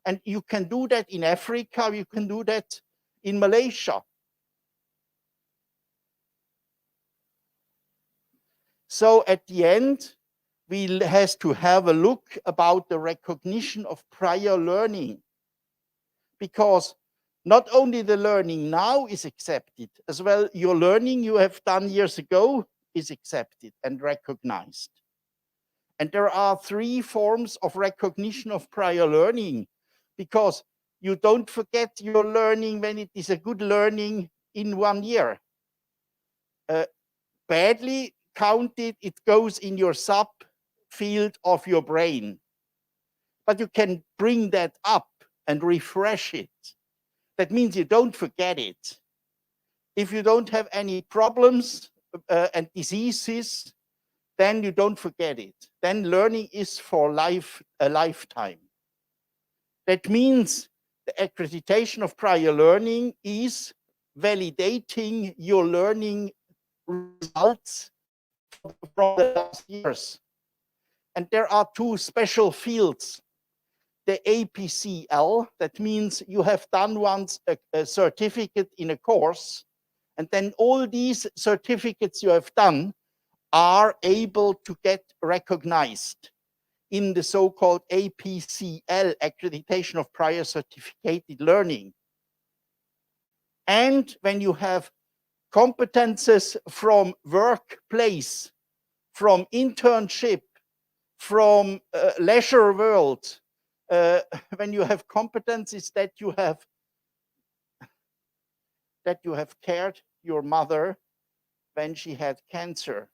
And you can do that in Africa, you can do that in Malaysia. So at the end, we have to have a look about the recognition of prior learning, because not only the learning now is accepted, as well your learning you have done years ago is accepted and recognized. And there are 3 forms of recognition of prior learning, because you don't forget your learning when it is a good learning in 1 year. Badly counted, it goes in your subfield of your brain. But you can bring that up and refresh it. That means you don't forget it. If you don't have any problems and diseases, then you don't forget it. Then learning is for life, a lifetime. That means the accreditation of prior learning is validating your learning results from the last years. And there are 2 special fields. The APCL, that means you have done once a certificate in a course, and then all these certificates you have done are able to get recognized in the so-called APCL, Accreditation of Prior Certificated Learning. And when you have competences from workplace, from internship, from leisure world, when you have competencies that you have cared your mother when she had cancer,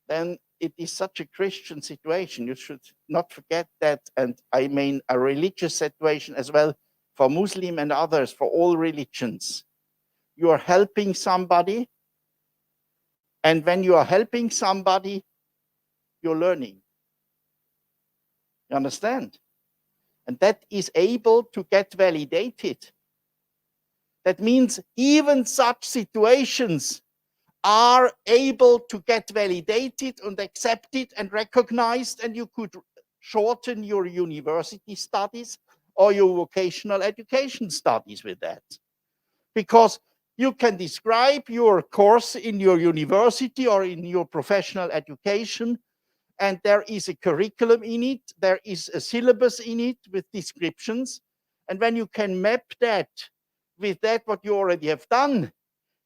then it is such a Christian situation. You should not forget that. And I mean a religious situation as well for Muslim and others, for all religions. You are helping somebody, and when you are helping somebody, you're learning. You understand? And that is able to get validated. That means even such situations are able to get validated and accepted and recognized, and you could shorten your university studies or your vocational education studies with that. Because you can describe your course in your university or in your professional education, and there is a curriculum in it, there is a syllabus in it with descriptions, and when you can map that with that what you already have done,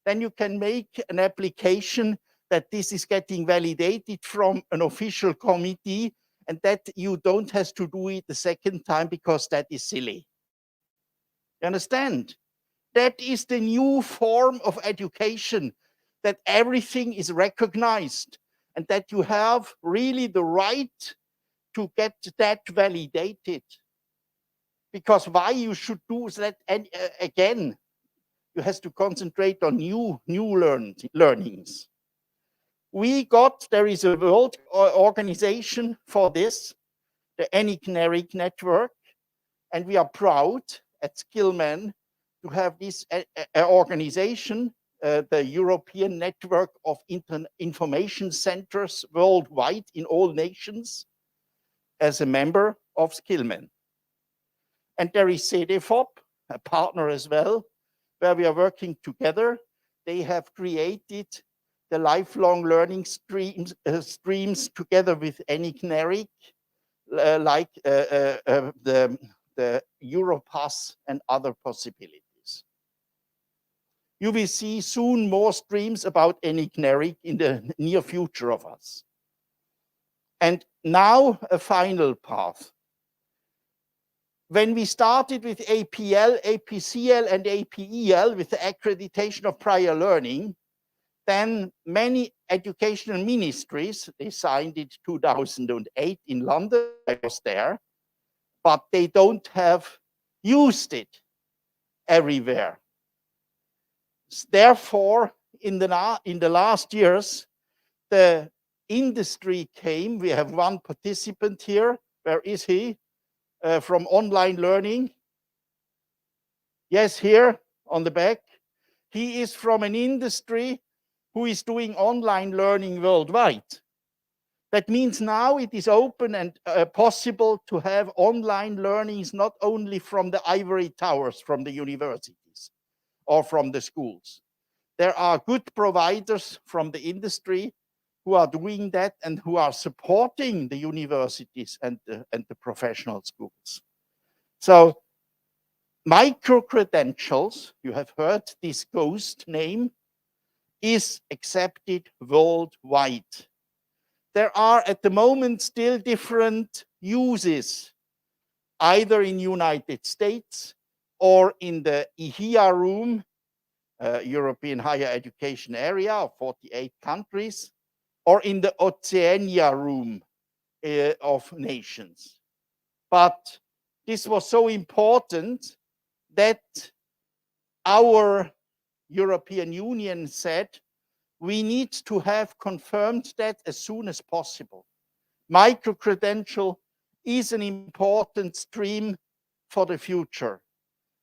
then you can make an application that this is getting validated from an official committee, and that you don't have to do it the second time because that is silly. You understand? That is the new form of education, that everything is recognized and that you have really the right to get that validated. Because why you should do that, and again, you have to concentrate on new learnings. There is a world organization for this, the ENIC network, and we are proud at Skillman to have this organization, the European Network of Information Centers worldwide in all nations, as a member of Skillman. And there is CDFOP, a partner as well, where we are working together. They have created the lifelong learning streams together with ENIC, like the Europass and other possibilities. You will see soon more streams about ENIC in the near future of us. And now a final path. When we started with APL, APCL, and APEL with the accreditation of prior learning, then many educational ministries, they signed it 2008 in London, I was there, but they don't have used it everywhere. Therefore, in the last years, the industry came. We have one participant here. Where is he? From online learning. Yes, here on the back. He is from an industry who is doing online learning worldwide. That means now it is open and possible to have online learnings not only from the ivory towers, from the universities or from the schools. There are good providers from the industry who are doing that and who are supporting the universities and the professional schools. So micro-credentials, you have heard this ghost name, is accepted worldwide. There are at the moment still different uses, either in United States or in the EHEA room, European Higher Education Area of 48 countries, or in the Oceania room of nations. But this was so important that our European Union said, we need to have confirmed that as soon as possible. Micro-credential is an important stream for the future.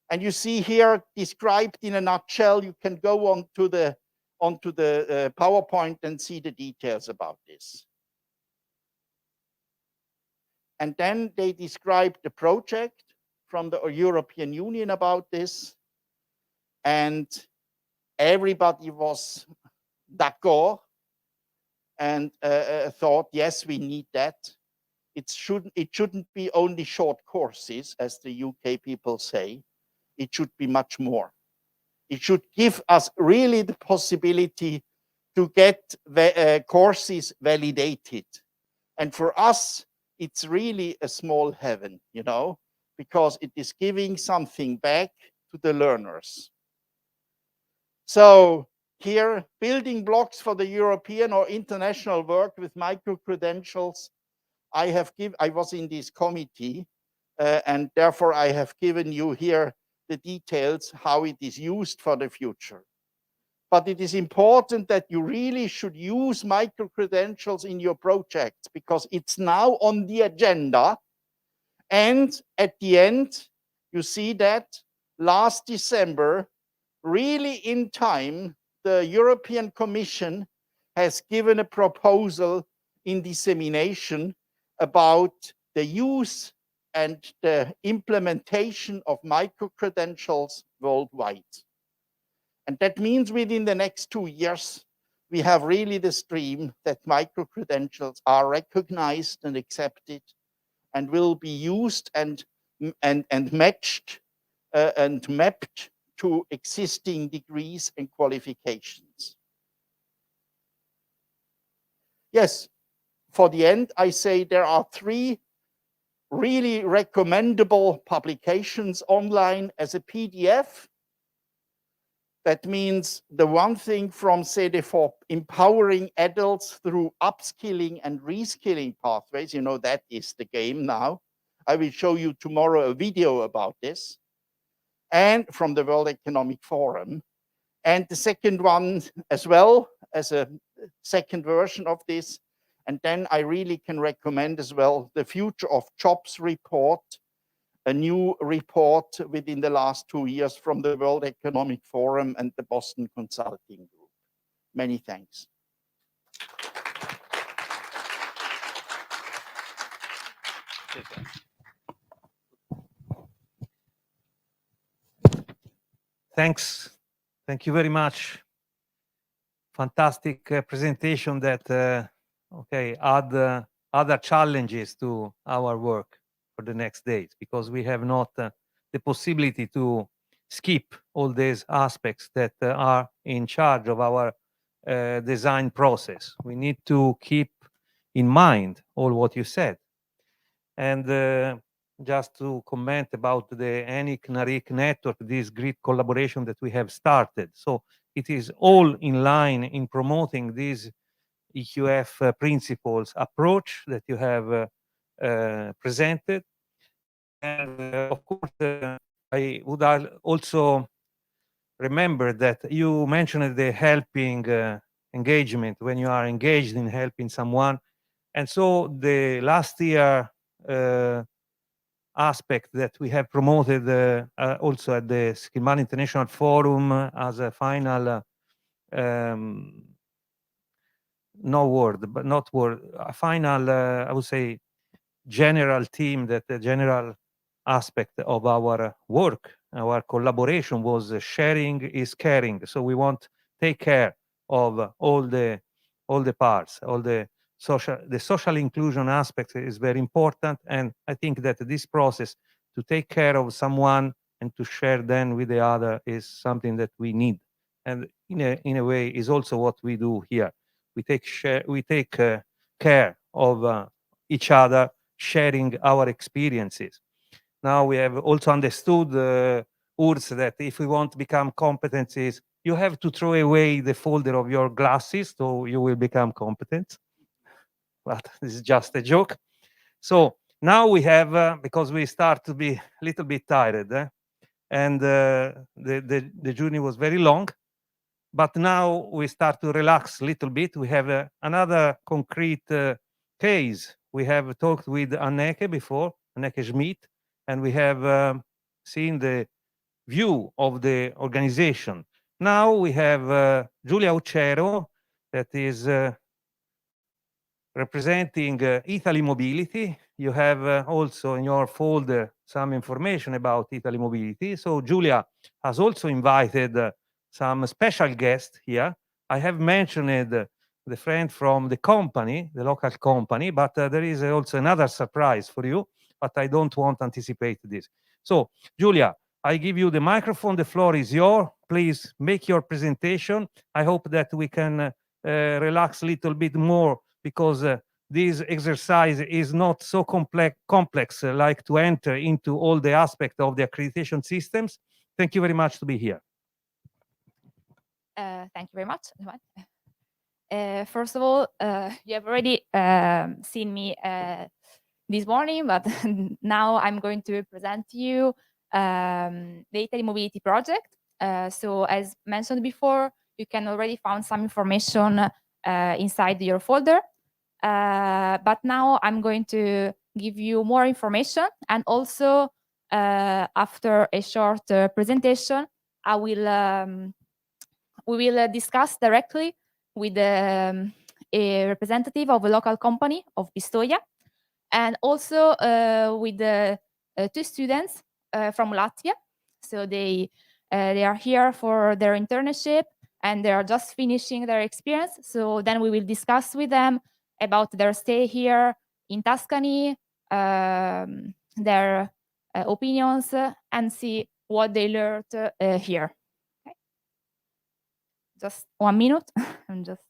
And you see here described in a nutshell, you can go onto the PowerPoint and see the details about this. And then they described the project from the European Union about this. And everybody was d'accord and thought, yes, we need that. It shouldn't be only short courses, as the UK people say. It should be much more. It should give us really the possibility to get the courses validated. And for us, it's really a small heaven, you know, because it is giving something back to the learners. So here, building blocks for the European or international work with micro-credentials. I was in this committee, and therefore I have given you here the details how it is used for the future. But it is important that you really should use micro-credentials in your projects because it's now on the agenda. And at the end, you see that last December, really in time, the European Commission has given a proposal in dissemination about the use and the implementation of micro-credentials worldwide. And that means within the next 2 years, we have really the stream that micro-credentials are recognized and accepted and will be used and matched and mapped to existing degrees and qualifications. Yes, for the end, I say there are 3 really recommendable publications online as a PDF. That means the one thing from CDFOP, empowering adults through upskilling and reskilling pathways. You know, that is the game now. I will show you tomorrow a video about this. And from the World Economic Forum. And the second one as well, as a second version of this, And then I really can recommend as well the Future of Jobs report, a new report within the last 2 years from the World Economic Forum and the Boston Consulting Group. Many thanks. Thanks. Thank you very much. Fantastic presentation that add other challenges to our work for the next days, because we have not the possibility to skip all these aspects that are in charge of our design process. We need to keep in mind all what you said. And just to comment about the ENIC-NARIC network, this great collaboration that we have started. So it is all in line in promoting this EQF principles approach that you have presented. And of course, I would also remember that you mentioned the helping engagement when you are engaged in helping someone. And so the last year aspect that we have promoted also at the Skillman International Forum as a final a final, I would say, general theme, that the general aspect of our work, our collaboration was sharing is caring. So we want to take care of all the parts, all the social inclusion aspect is very important. And I think that this process to take care of someone and to share then with the other is something that we need. And in a way is also what we do here. We take care of each other, sharing our experiences. Now we have also understood, Urs, that if we want to become competencies, you have to throw away the folder of your glasses, so you will become competent. But this is just a joke. So now we have, because we start to be a little bit tired, and the journey was very long, but now we start to relax a little bit. We have another concrete case. We have talked with Hanneke before, Hanneke Smid, and we have seen the view of the organization. Now we have Giulia Ucciero, that is representing Italy Mobility. You have also in your folder some information about Italy Mobility. So Giulia has also invited some special guests here. I have mentioned the friend from the company, the local company, but there is also another surprise for you, but I don't want to anticipate this. So Giulia, I give you the microphone. The floor is yours. Please make your presentation. I hope that we can relax a little bit more, because this exercise is not so complex like to enter into all the aspects of the accreditation systems. Thank you very much to be here. Thank you very much. First of all, you have already seen me this morning, but now I'm going to present to you the Italy Mobility project. So as mentioned before, you can already find some information inside your folder. But now I'm going to give you more information, and also after a short presentation, we will discuss directly with a representative of a local company of Pistoia, and also with the 2 students from Latvia. So they are here for their internship, and they are just finishing their experience. So then we will discuss with them about their stay here in Tuscany, their opinions, and see what they learned here. Okay. Just 1 minute. I'm just.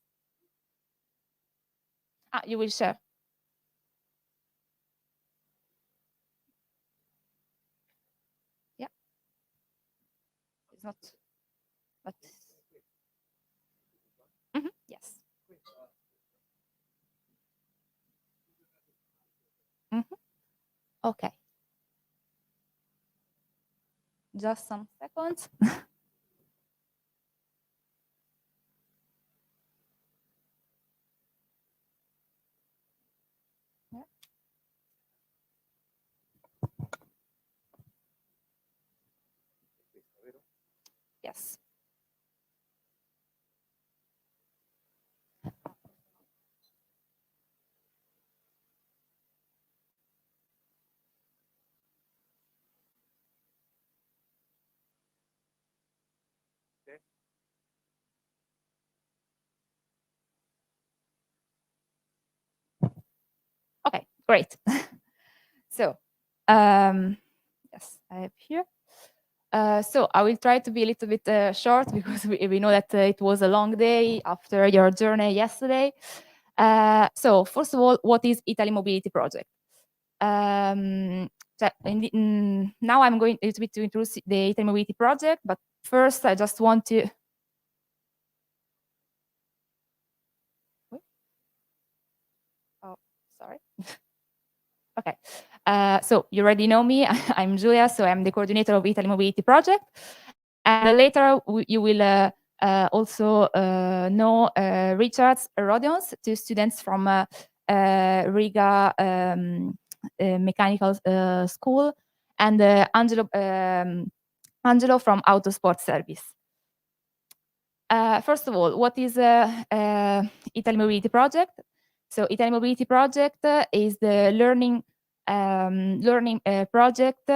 You will share. Yeah. It's not. But. Yes. Okay. Just some seconds. Great. So, yes, I have here. So I will try to be a little bit short because we know that it was a long day after your journey yesterday. So first of all, what is Italy Mobility Project? Now I'm going a little bit to introduce the Italy Mobility Project, but first I just want to. Oh, sorry. Okay, so you already know me. I'm Giulia, so I'm the coordinator of Italy Mobility Project. And later you will also know Richard Rodions, two students from Riga Mechanical School, and Angelo from Autosport Service. First of all, what is Italy Mobility Project? So Italy Mobility Project is the learning project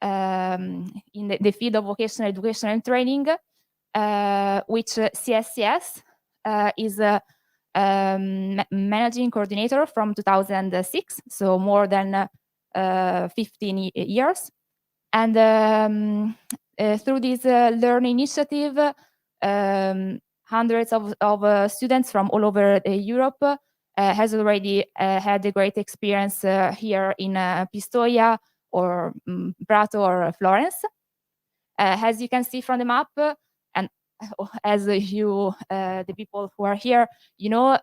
in the field of vocational education and training, which CSCS is managing coordinator from 2006, so more than 15 years. And through this learning initiative, hundreds of students from all over Europe has already had a great experience here in Pistoia or Prato or Florence. As you can see from the map, and as you, the people who are here, you know,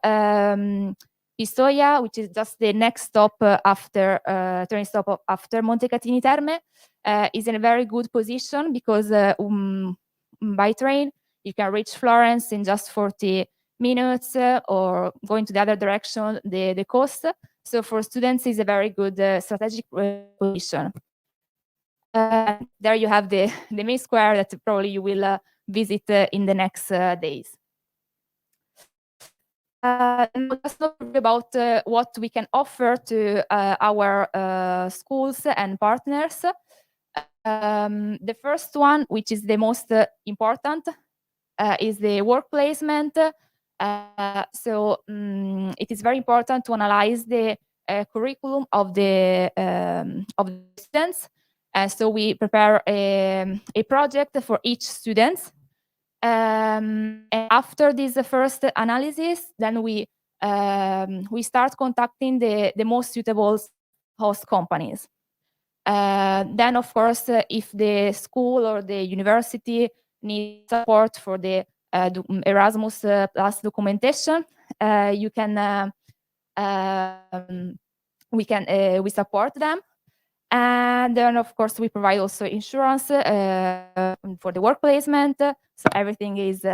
Pistoia, which is just the next stop after train stop after Montecatini Terme, is in a very good position because by train you can reach Florence in just 40 minutes or going to the other direction, the coast. So for students, it's a very good strategic position. There you have the main square that probably you will visit in the next days. Let's talk about what we can offer to our schools and partners. The first one, which is the most important, is the work placement. It is very important to analyze the curriculum of the students. So we prepare a project for each student. And after this first analysis, then we start contacting the most suitable host companies. Then, of course, if the school or the university needs support for the Erasmus Plus documentation, we support them. And then, of course, we provide also insurance for the work placement, so everything is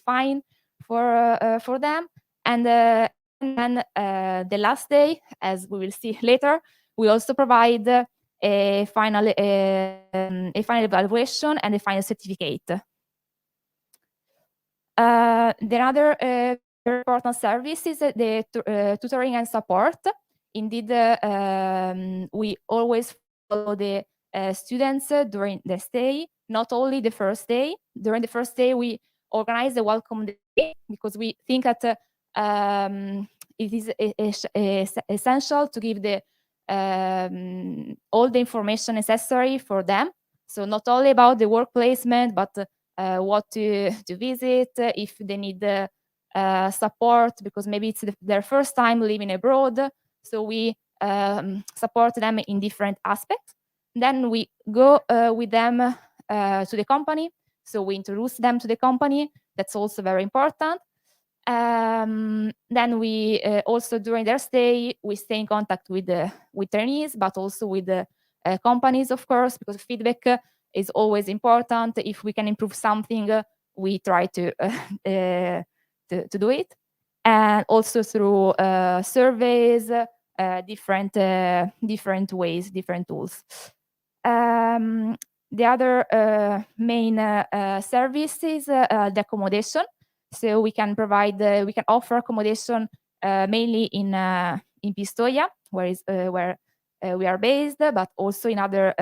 fine for them. And then the last day, as we will see later, we also provide a final evaluation and a final certificate. The other very important service is the tutoring and support. Indeed, we always follow the students during the stay, not only the first day. During the first day, we organize the welcome day because we think that it is essential to give all the information necessary for them. So not only about the work placement, but what to visit, if they need support, because maybe it's their first time living abroad. So we support them in different aspects. Then we go with them to the company. So we introduce them to the company. That's also very important. Then we also, during their stay, we stay in contact with trainees, but also with the companies, of course, because feedback is always important. If we can improve something, we try to do it. And also through surveys, different ways, different tools. The other main service is the accommodation. So we can provide, we can offer accommodation mainly in Pistoia, where we are based, but also in other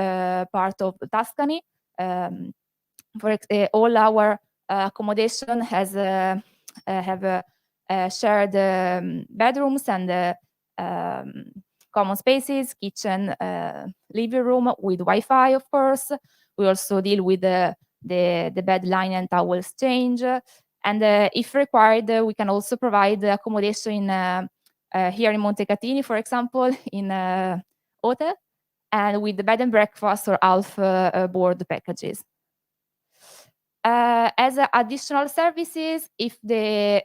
part of Tuscany. All our accommodation have shared bedrooms and common spaces, kitchen, living room with Wi-Fi, of course. We also deal with the bed line and towels change. And if required, we can also provide accommodation here in Montecatini, for example, in hotel, and with the bed and breakfast or Alfa board packages. As additional services, if the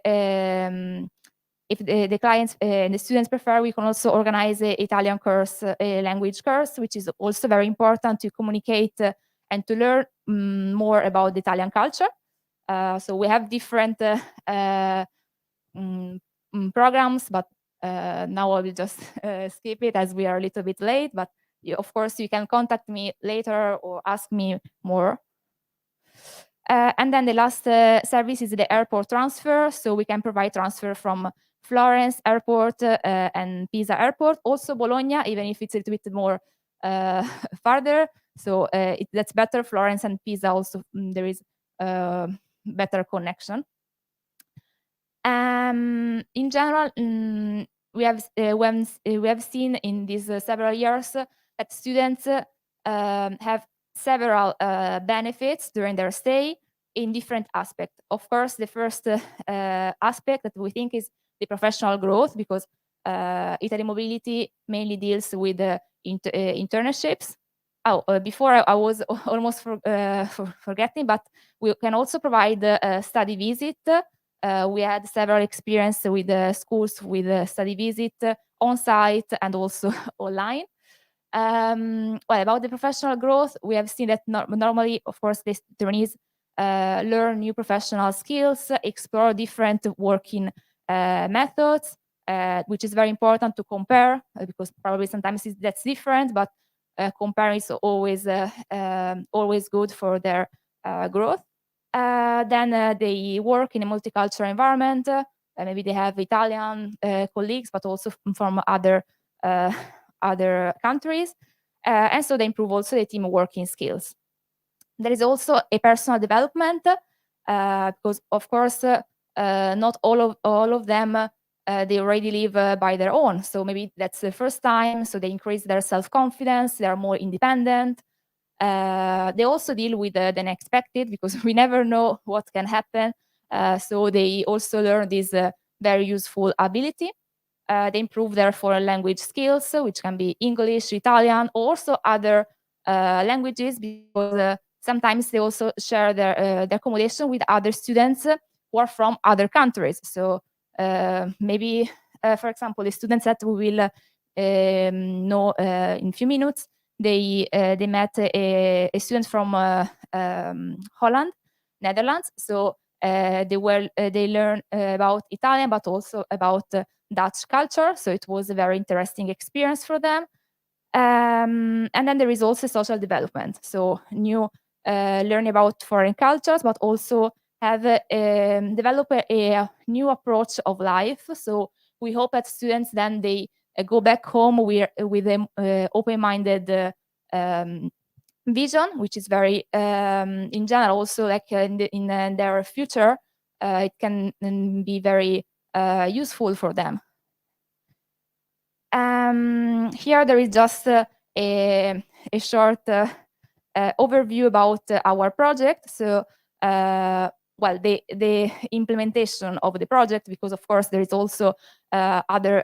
clients and the students prefer, we can also organize a Italian course, a language course, which is also very important to communicate and to learn more about the Italian culture. So we have different programs, but now I will just skip it as we are a little bit late. But of course, you can contact me later or ask me more. And then the last service is the airport transfer. So we can provide transfer from Florence airport and Pisa airport, also Bologna, even if it's a little bit more farther. So that's better. Florence and Pisa also, there is better connection. In general, we have seen in these several years that students have several benefits during their stay in different aspects. Of course, the first aspect that we think is the professional growth, because Italy Mobility mainly deals with internships. Before I was almost forgetting, but we can also provide a study visit. We had several experience with schools with study visit on site and also online. Well, about the professional growth, we have seen that normally, of course, the trainees learn new professional skills, explore different working methods, which is very important to compare, because probably sometimes that's different, but compare is always good for their growth. Then they work in a multicultural environment. Maybe they have Italian colleagues, but also from other countries. And so they improve also the team working skills. There is also a personal development, because of course, not all of them they already live by their own. So maybe that's the first time. So they increase their self-confidence. They are more independent. They also deal with the unexpected, because we never know what can happen. So they also learn this very useful ability. They improve their foreign language skills, which can be English, Italian, or also other languages, because sometimes they also share their accommodation with other students who are from other countries. So maybe, for example, the students that we will know in a few minutes, they met a student from Holland, Netherlands. So they learned about Italian, but also about Dutch culture. So it was a very interesting experience for them. And then there is also social development. So new learning about foreign cultures, but also have develop a new approach of life. So we hope that students then they go back home with an open-minded vision, which is very in general also like in their future, it can be very useful for them. Here there is just a short overview about our project. So well, the implementation of the project, because of course there is also other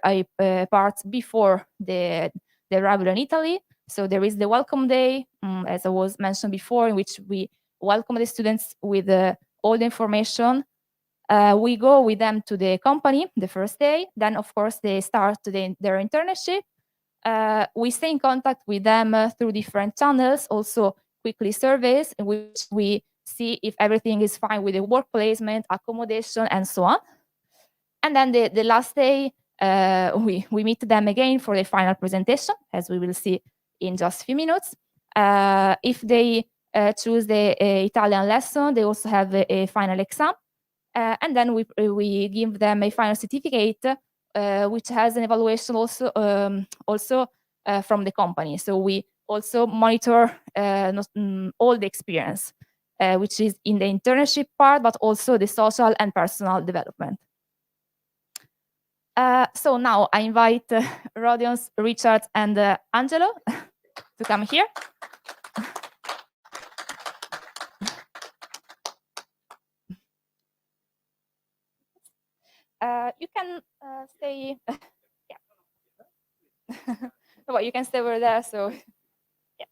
parts before the arrival in Italy. So there is the welcome day, as I was mentioned before, in which we welcome the students with all the information. We go with them to the company the first day. Then, of course, they start their internship. We stay in contact with them through different channels, also weekly surveys in which we see if everything is fine with the work placement, accommodation, and so on. And then the last day, we meet them again for the final presentation, as we will see in just a few minutes. If they choose the Italian lesson, they also have a final exam. And then we give them a final certificate, which has an evaluation also from the company. So we also monitor all the experience, which is in the internship part, but also the social and personal development. So now I invite Rodions, Richard, and Angelo to come here. You can stay. Yeah. Well, you can stay over there. So yeah.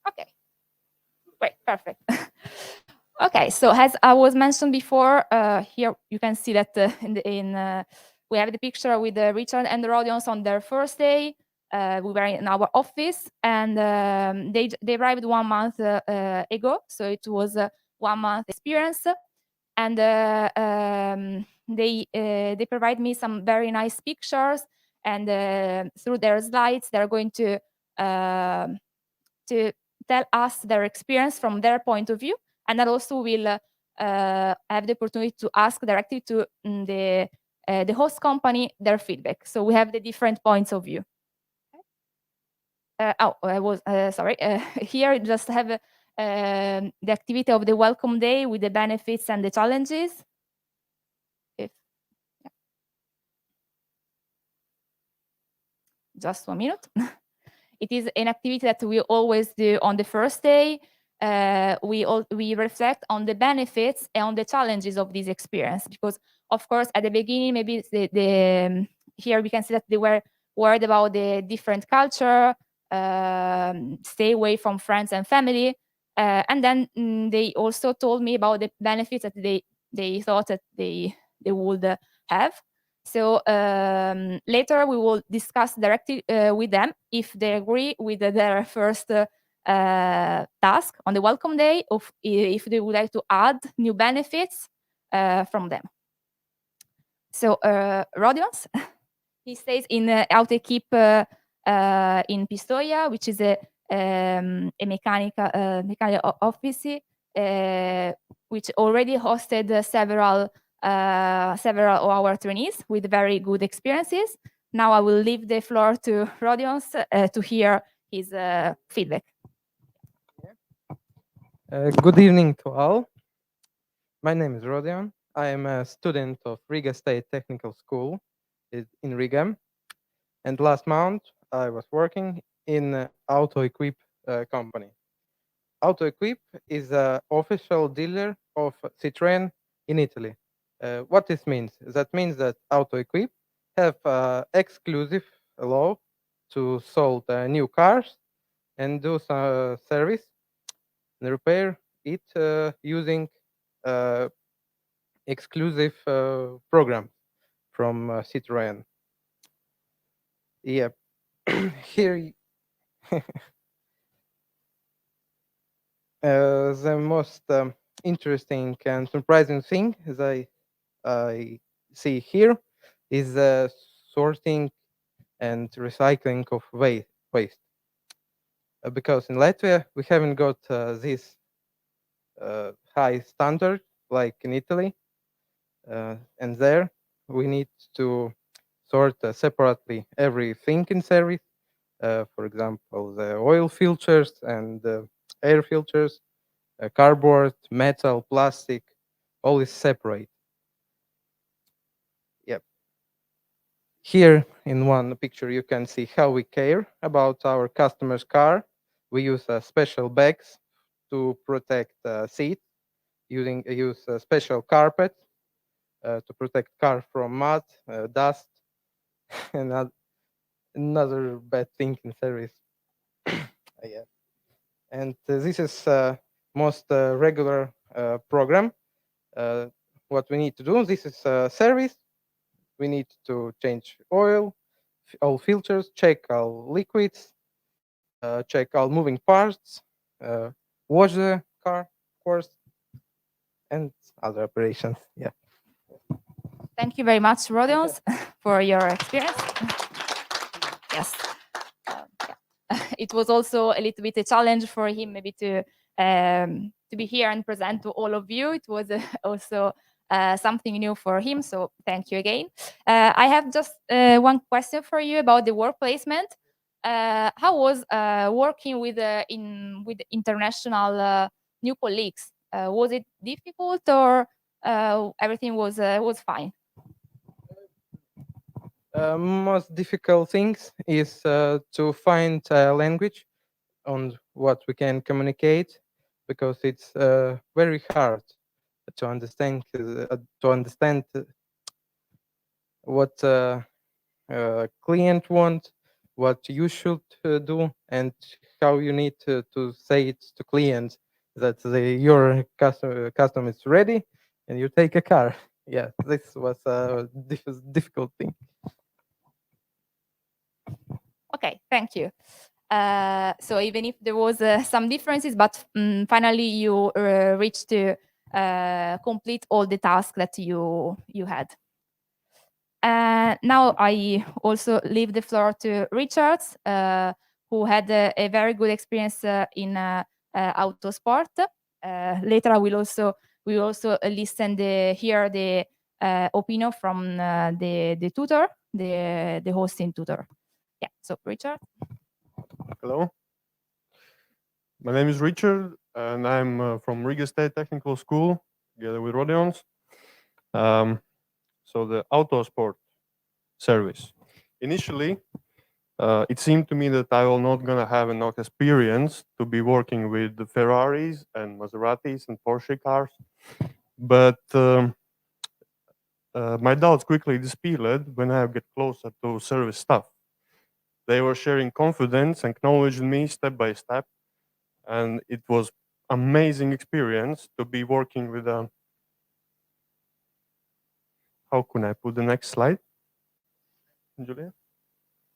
Okay. Great. Perfect. Okay. So as I was mentioned before, here you can see that we have the picture with Richard and the Rodions on their first day. We were in our office, and they arrived 1 month ago. So it was a 1 month experience, and they provide me some very nice pictures, and through their slides, they're going to tell us their experience from their point of view, and that also will have the opportunity to ask directly to the host company their feedback. So we have the different points of view. I was sorry. Here just have the activity of the welcome day with the benefits and the challenges. If yeah. Just 1 minute. It is an activity that we always do on the first day. We reflect on the benefits and on the challenges of this experience, because of course at the beginning maybe here we can see that they were worried about the different culture, stay away from friends and family, and then they also told me about the benefits that they thought that they would have. So later we will discuss directly with them if they agree with their first task on the welcome day, of if they would like to add new benefits from them. So Rodions, he stays in Autoequip in Pistoia, which is a mechanical office, which already hosted several of our trainees with very good experiences. Now I will leave the floor to Rodions to hear his feedback. Good evening to all. My name is Rodion. I am a student of Riga State Technical School in Riga. And last month I was working in Autoequip company. Autoequip is an official dealer of Citroën in Italy. What this means? That means that Autoequip have exclusive law to sold new cars and do some service and repair it using exclusive program from Citroën. Yeah, here the most interesting and surprising thing as I see here is the sorting and recycling of waste. Because in Latvia we haven't got this high standard like in Italy, and there we need to sort separately everything in service. For example, the oil filters and air filters, cardboard, metal, plastic, all is separate. Yep. Here in one picture you can see how we care about our customer's car. We use special bags to protect seats, use special carpet to protect car from mud, dust, and another bad thing in service. Yeah. And this is most regular program. What we need to do, this is service. We need to change oil, all filters, check all liquids, check all moving parts, wash the car, of course, and other operations. Yeah. Thank you very much, Rodions, for your experience. Yes. Yeah. It was also a little bit a challenge for him maybe to be here and present to all of you. It was also something new for him, so thank you again. I have just one question for you about the work placement. How was working with international new colleagues? Was it difficult, or everything was fine? Most difficult things is to find a language on what we can communicate, because it's very hard to understand what client want, what you should do, and how you need to say it to clients that your custom is ready and you take a car. Yeah, this was a difficult thing. Okay, thank you. So even if there was some differences, but finally you reached to complete all the tasks that you had. Now I also leave the floor to Richard, who had a very good experience in autosport. Later, we will also listen hear the opinion from the tutor, the hosting tutor. Yeah. So Richard. Hello. My name is Richard, and I'm from Riga State Technical School, together with Rodions. So the autosport service. Initially, it seemed to me that I was not gonna have enough experience to be working with the Ferraris and Maseratis and Porsche cars, but my doubts quickly dispelled when I get closer to service staff. They were sharing confidence and acknowledging me step by step, and it was amazing experience to be working with a. How can I put the next slide, Giulia?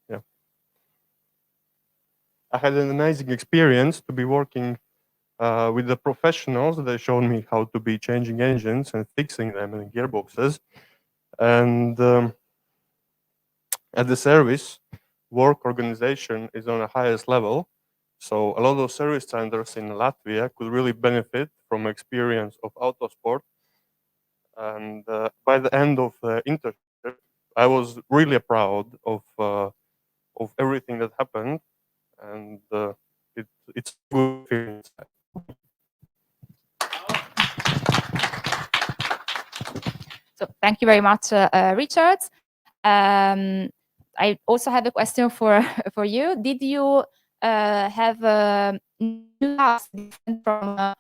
Yeah, I had an amazing experience to be working with the professionals. They showed me how to be changing engines and fixing them in gearboxes, and at the service, work organization is on the highest level. So a lot of service centers in Latvia could really benefit from experience of autosport. And by the end of the internship, I was really proud of everything that happened, and it's a good feeling inside. So thank you very much, Richard. I also have a question for for you. Did you have new tasks different from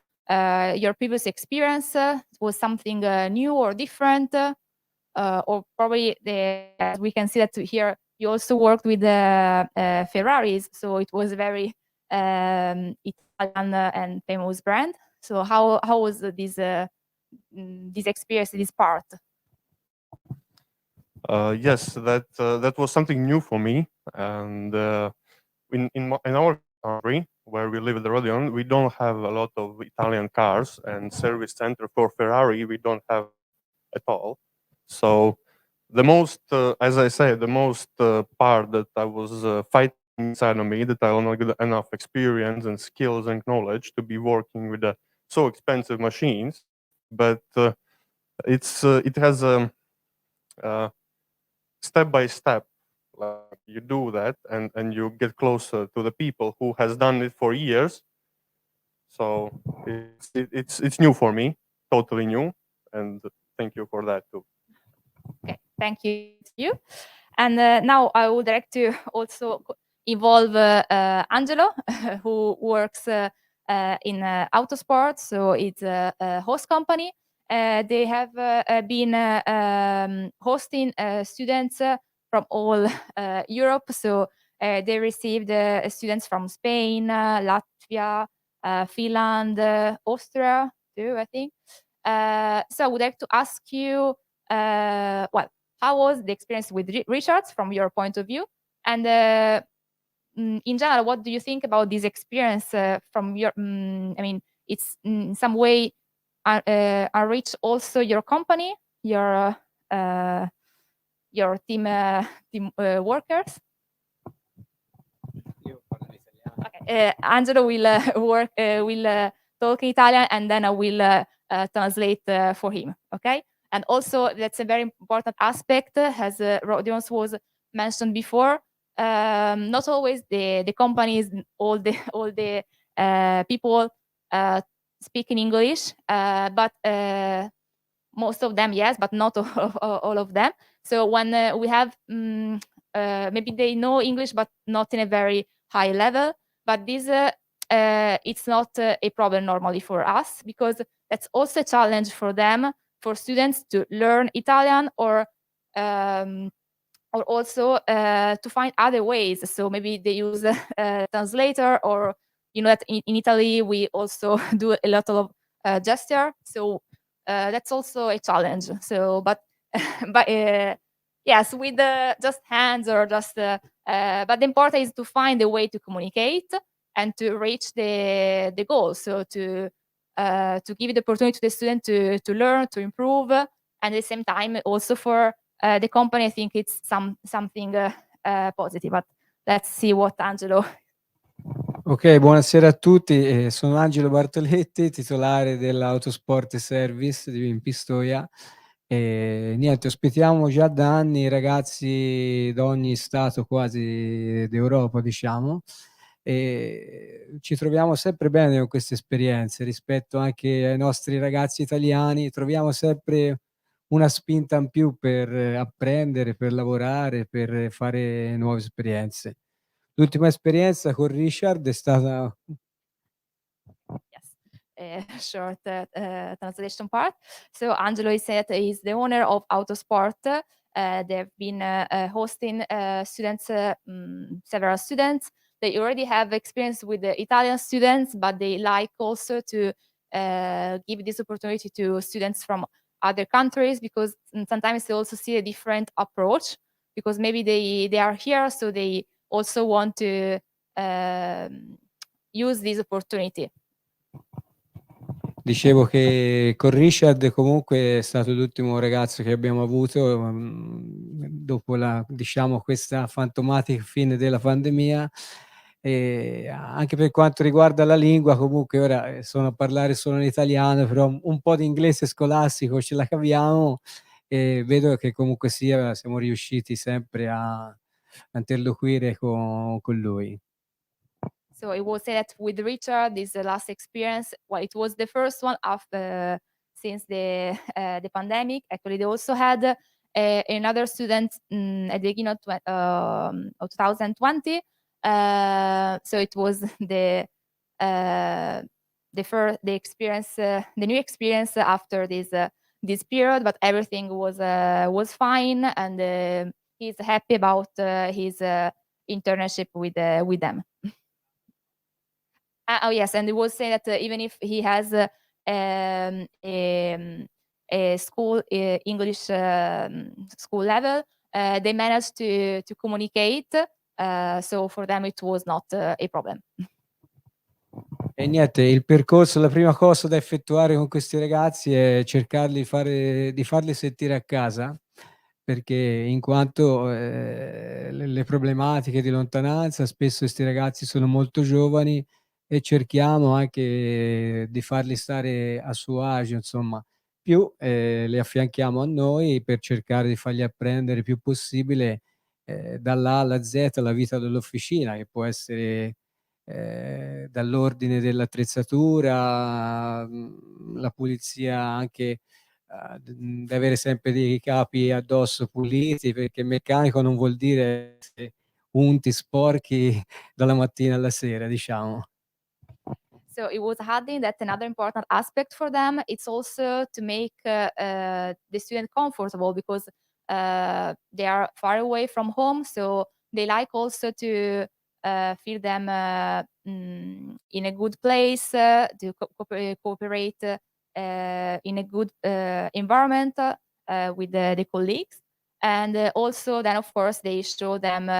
your previous experience? Was something new or different? Or probably as we can see that here, you also worked with the Ferraris, so it was very Italian and famous brand. So how was this experience, this part? Yes, that was something new for me, and in our country where we live in the Rodion, we don't have a lot of Italian cars, and service center for Ferrari we don't have at all. So the most, as I say, the most part that I was fighting inside of me, that I will not get enough experience and skills and knowledge to be working with so expensive machines, but it has a step by step, like you do that, and you get closer to the people who has done it for years. So it's new for me, totally new, and thank you for that too. Okay, thank you to you. And now I would like to also involve Angelo, who works in Autosport, so it's a host company. They have been hosting students from all Europe. So they received students from Spain, Latvia, Finland, Austria too, I think. So I would like to ask you, well, how was the experience with Richard from your point of view? And in general, what do you think about this experience from your, I mean, it's in some way enrich also your company, your team workers? Okay. Angelo will will talk in Italian, and then I will translate for him. Okay. And also, that's a very important aspect, as Rodions was mentioned before. Not always the companies, all the people speak in English, but most of them, yes, but not all of them. So when we have, maybe they know English, but not in a very high level. But this, it's not a problem normally for us, because that's also a challenge for them, for students to learn Italian, or also to find other ways. So maybe they use a translator, or that in Italy we also do a lot of gesture. So that's also a challenge. So, but but yes, with just hands, or just. But the important is to find a way to communicate and to reach the goal. So to give the opportunity to the student to learn, to improve, and at the same time also for the company, I think it's something positive. But let's see what Angelo. Ok, buonasera a tutti, sono Angelo Bartoletti, titolare dell'Autosport e Service in Pistoia. E niente, ospitiamo già da anni ragazzi da ogni stato quasi d'Europa, diciamo, e ci troviamo sempre bene con queste esperienze rispetto anche ai nostri ragazzi italiani, troviamo sempre una spinta in più per apprendere, per lavorare, per fare nuove esperienze. L'ultima esperienza con Richard è stata... Yes, short translation part. So Angelo is said is the owner of Autosport. They've been hosting students, several students. They already have experience with the Italian students, but they like also to give this opportunity to students from other countries, because sometimes they also see a different approach, because maybe they are here, so they also want to use this opportunity. Dicevo che con Richard comunque è stato l'ultimo ragazzo che abbiamo avuto dopo diciamo, questa fantomatica fine della pandemia, e anche per quanto riguarda la lingua comunque ora sono a parlare solo in italiano, però un po' di inglese scolastico ce la caviamo, e vedo che comunque sia siamo riusciti sempre a interloquire con lui. So it was said that with Richard, this last experience, well, it was the first one after since the pandemic. Actually, they also had another student at the beginning of 2020. So it was the experience, the new experience after this period. But everything was fine, and he's happy about his internship with them. Oh yes, and it was saying that even if he has a school English school level, they managed to communicate. So for them it was not a problem. E niente, il percorso, la prima cosa da effettuare con questi ragazzi è cercarli di farli sentire a casa, perché in quanto le problematiche di lontananza, spesso questi ragazzi sono molto giovani e cerchiamo anche di farli stare a suo agio, insomma, più li affianchiamo a noi per cercare di fargli apprendere il più possibile dall'A alla Z la vita dell'officina, che può essere dall'ordine dell'attrezzatura, la pulizia anche di avere sempre dei capi addosso puliti, perché meccanico non vuol dire unti, sporchi dalla mattina alla sera, diciamo. So it was adding that another important aspect for them, it's also to make the student comfortable, because they are far away from home. So they like also to feel them in a good place, to cooperate in a good environment with the colleagues. And also then, of course, they show them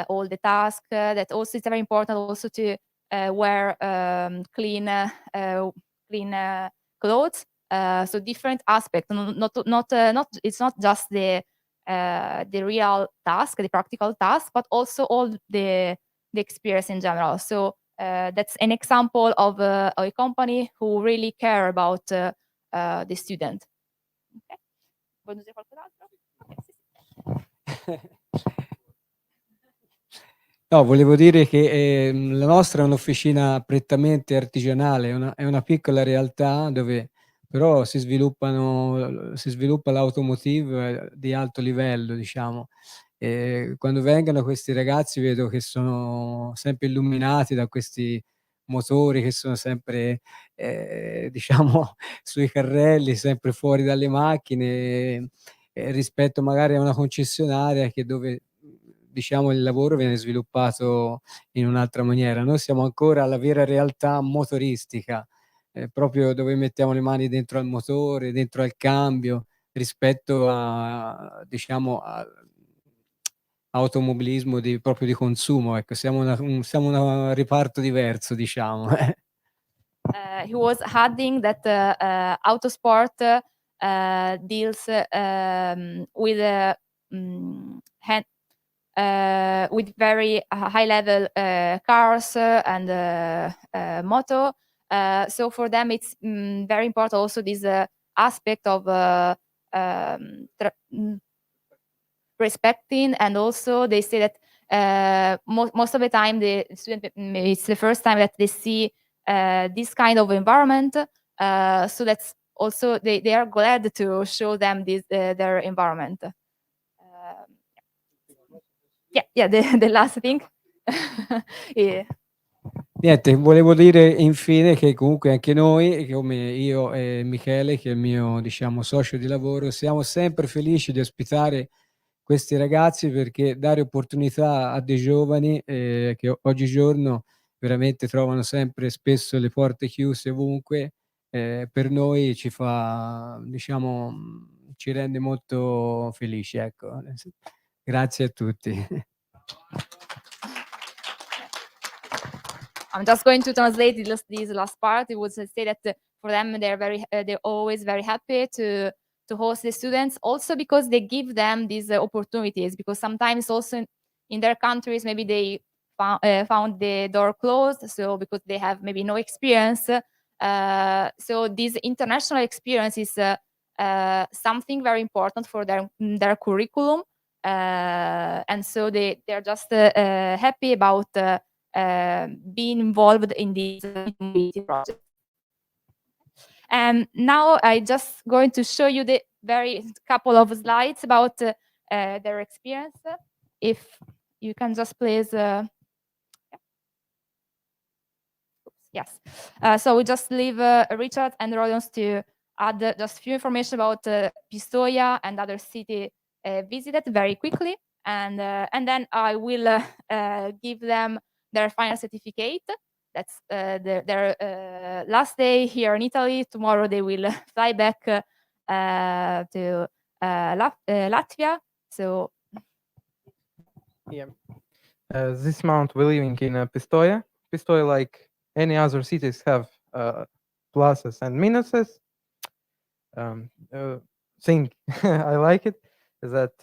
all the tasks. That also is very important also to wear clean clothes. So different aspects. Not it's not just the real task, the practical task, but also all the experience in general. So that's an example of a company who really care about the student. Okay. Vuoi dire qualcos'altro? Yes. No, volevo dire che la nostra è un'officina prettamente artigianale, è una piccola realtà dove però si sviluppa l'automotive di alto livello, diciamo. Quando vengono questi ragazzi vedo che sono sempre illuminati da questi motori che sono sempre, diciamo, sui carrelli, sempre fuori dalle macchine, rispetto magari a una concessionaria che dove diciamo il lavoro viene sviluppato in un'altra maniera. Noi siamo ancora alla vera realtà motoristica, proprio dove mettiamo le mani dentro al motore, dentro al cambio, rispetto a diciamo a automobilismo proprio di consumo, ecco, siamo un reparto diverso, diciamo. He was adding that autosport deals with with very high level cars and moto. So for them, it's very important also this aspect of respecting, and also they say that most of the time the student, it's the first time that they see this kind of environment, so that's also they are glad to show them this their environment. The last thing. Yeah. Niente, volevo dire infine che comunque anche noi, come io e Michele, che è il mio, diciamo, socio di lavoro, siamo sempre felici di ospitare questi ragazzi perché dare opportunità a dei giovani che oggigiorno veramente trovano sempre spesso le porte chiuse ovunque, per noi ci fa, diciamo, ci rende molto felici, ecco. Grazie a tutti. I'm just going to translate this last part. It would say that for them, they're always very happy to host the students, also because they give them these opportunities. Because sometimes also in their countries, maybe they found the door closed, so because they have maybe no experience. So this international experience is something very important for their curriculum, and so they're just happy about. Being involved in this mobility project. And now I just going to show you the very couple of slides about their experience. If you can just please. Yes. So we just leave Richard and Rodons to add just a few information about Pistoia and other city visited very quickly, and then I will give them their final certificate. That's their last day here in Italy. Tomorrow they will fly back to Latvia. So yeah, this month we're living in Pistoia. Pistoia, like any other cities, have pluses and minuses. Thing I like it is that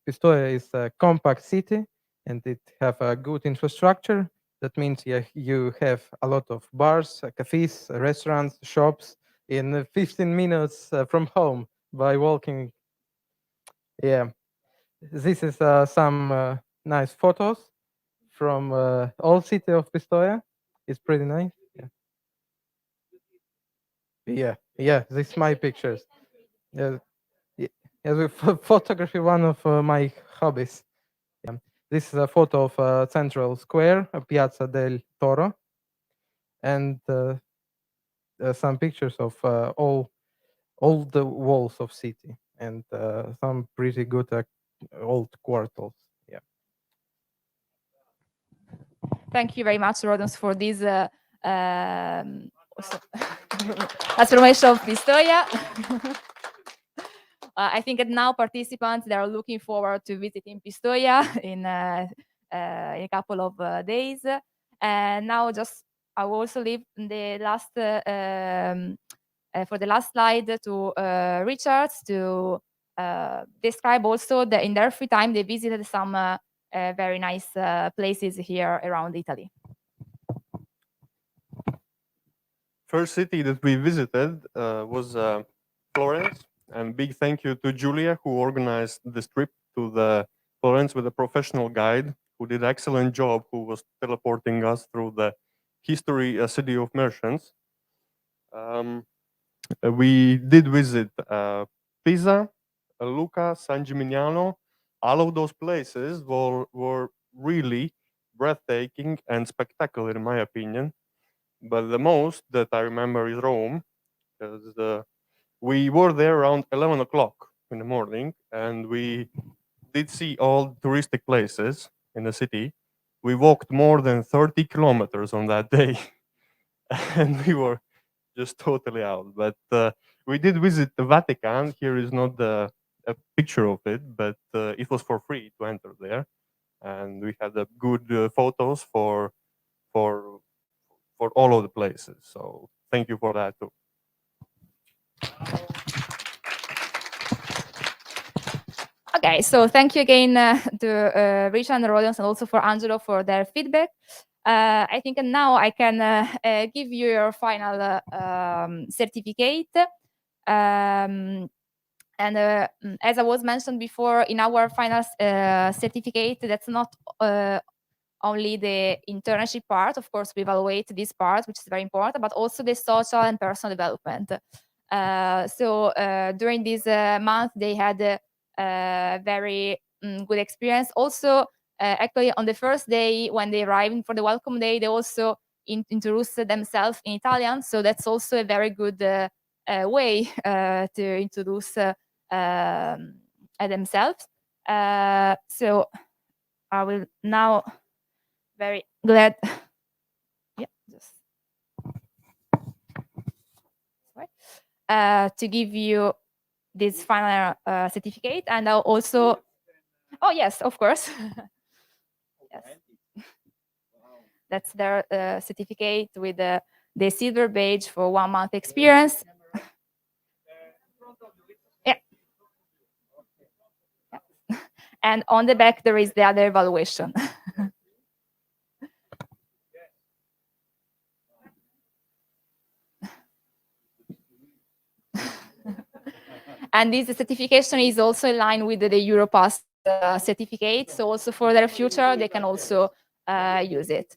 Pistoia is a compact city and it have a good infrastructure. That means you have a lot of bars, cafes, restaurants, shops in 15 minutes from home by walking. Yeah, this is some nice photos from old city of Pistoia. It's pretty nice. Yeah. This is my pictures. Yeah, photography one of my hobbies. Yeah. This is a photo of Central Square, Piazza del Toro, and some pictures of all the walls of city and some pretty good old quarters. Yeah. thank you very much, Rodons, for this transformation of Pistoia. I think that now participants, they are looking forward to visiting Pistoia in a couple of days. And now just I will also leave the last for the last slide to Richard to describe also that in their free time they visited some very nice places here around Italy. First city that we visited was Florence, and big thank you to Giulia who organized this trip to the Florence with a professional guide who did an excellent job, who was teleporting us through the history city of merchants. We did visit Pisa, Lucca, San Gimignano. All of those places were really breathtaking and spectacular, in my opinion. But the most that I remember is Rome, because we were there around 11 o'clock in the morning, and we did see all touristic places in the city. We walked more than 30 kilometers on that day, and we were just totally out. But we did visit the Vatican. Here is not a picture of it, but it was for free to enter there, and we had good photos for all of the places. So thank you for that too. Okay, so thank you again to Richard and the audience, and also for Angelo for their feedback. I think now I can give you your final certificate. And as I was mentioned before, in our final certificate, that's not only the internship part. Of course, we evaluate this part, which is very important, but also the social and personal development. So during this month, they had a very good experience. Also, actually, on the first day when they arrived for the welcome day, they also introduced themselves in Italian. So that's also a very good way to introduce themselves. So I will now very glad. Yeah, just sorry. To give you this final certificate, and I'll also. Oh yes, of course. Yes. That's their certificate with the silver badge for 1 month experience. Yeah. Yeah. And on the back there is the other evaluation. And this certification is also in line with the Europass certificate. So also for their future, they can also use it.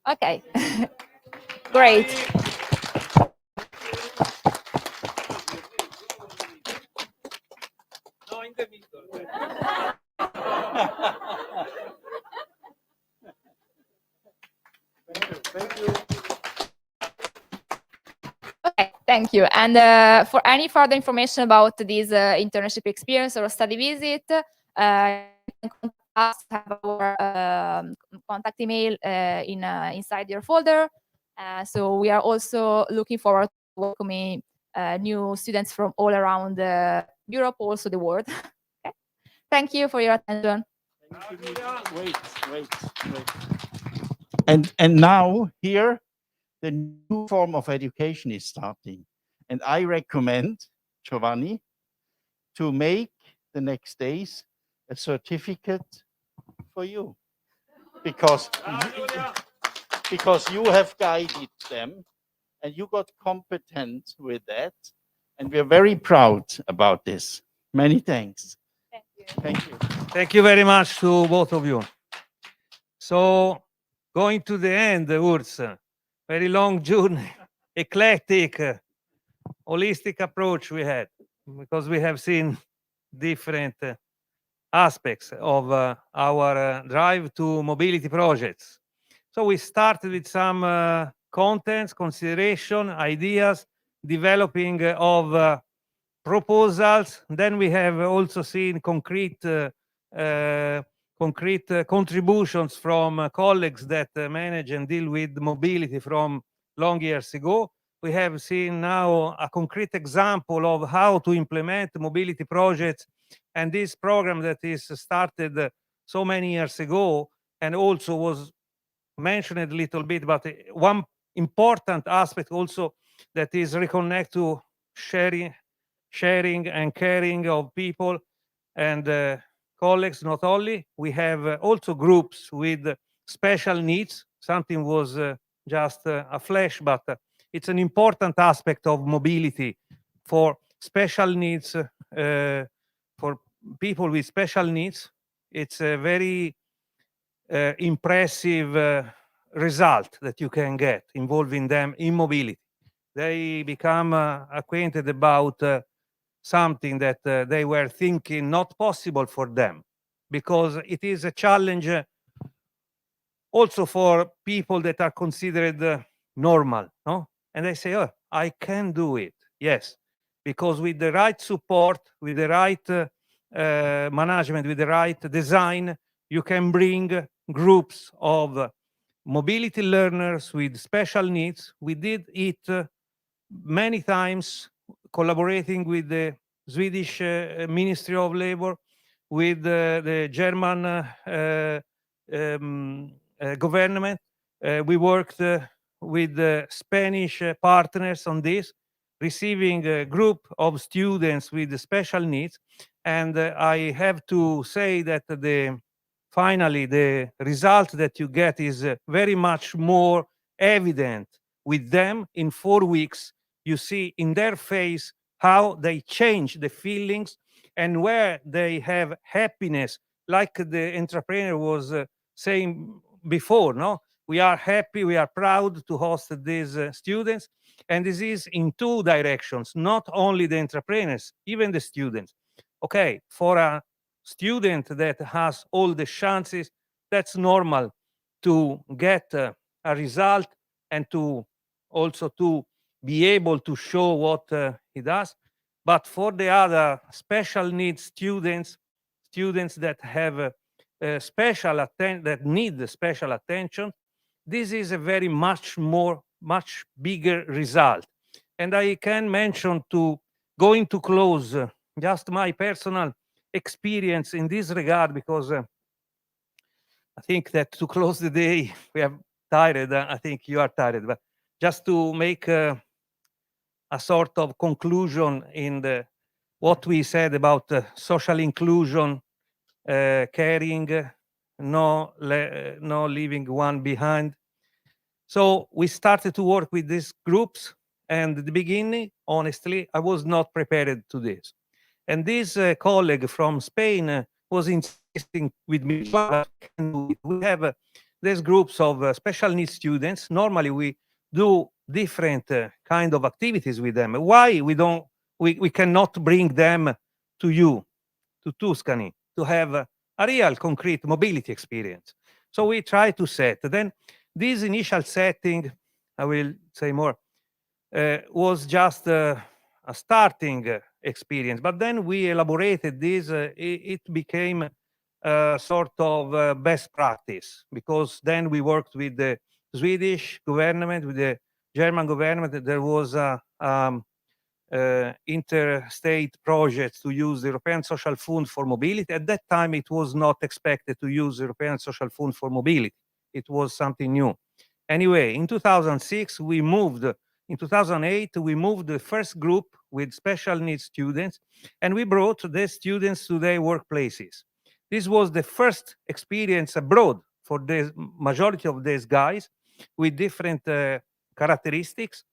Okay, great. Thank you. Okay, thank you. And for any further information about this internship experience or study visit, you can contact us, have our contact email inside your folder. So we are also looking forward to welcoming new students from all around Europe, also the world. Okay. Thank you for your attention. Wait. And now here, the new form of education is starting. And I recommend, Giovanni, to make the next days a certificate for you. Because you have guided them and you got competent with that. And we're very proud about this. Many thanks. Thank you. Thank you. Thank you very much to both of you. So, going to the end, Urs, very long journey, eclectic, holistic approach we had, because we have seen different aspects of our drive to mobility projects. So we started with some contents, consideration, ideas, developing of proposals. Then we have also seen concrete contributions from colleagues that manage and deal with mobility from long years ago. we have seen now a concrete example of how to implement mobility projects, and this program that is started so many years ago and also was mentioned a little bit, but one important aspect also that is reconnect to sharing and caring of people and colleagues. Not only we have also groups with special needs. Something was just a flash, but it's an important aspect of mobility for special needs, for people with special needs. It's a very impressive result that you can get involving them in mobility. They become acquainted about something that they were thinking not possible for them, because it is a challenge also for people that are considered normal, no? And they say, oh, I can do it. Yes, because with the right support, with the right management, with the right design, you can bring groups of mobility learners with special needs. We did it many times, collaborating with the Swedish Ministry of Labor, with the German government. We worked with the Spanish partners on this, receiving a group of students with special needs. And I have to say that finally the result that you get is very much more evident with them. In 4 weeks, you see in their face how they change the feelings and where they have happiness, like the entrepreneur was saying before. No, we are happy, we are proud to host these students, and this is in two directions, not only the entrepreneurs, even the students. Okay, for a student that has all the chances, that's normal to get a result and to also to be able to show what he does. But for the other special needs students, students that have that need special attention, this is a very much bigger result. And I can mention, to going to close, just my personal experience in this regard, because I think that to close the day, we are tired. I think you are tired, but just to make a sort of conclusion in what we said about social inclusion, caring, no leaving one behind. So we started to work with these groups, and at the beginning, honestly, I was not prepared to this. And this colleague from Spain was insisting with me, "But we can do it. We have these groups of special needs students. Normally, we do different kind of activities with them. Why we cannot bring them to you, to Tuscany, to have a real concrete mobility experience?" So we try to set. Then this initial setting, I will say more, was just a starting experience. But then we elaborated this. It became a sort of best practice, because then we worked with the Swedish government, with the German government. There was a interstate project to use the European Social Fund for mobility. At that time, it was not expected to use European Social Fund for mobility. It was something new. Anyway, in 2006, we moved. In 2008, we moved the first group with special needs students, and we brought the students to their workplaces. This was the first experience abroad for the majority of these guys, with different characteristics.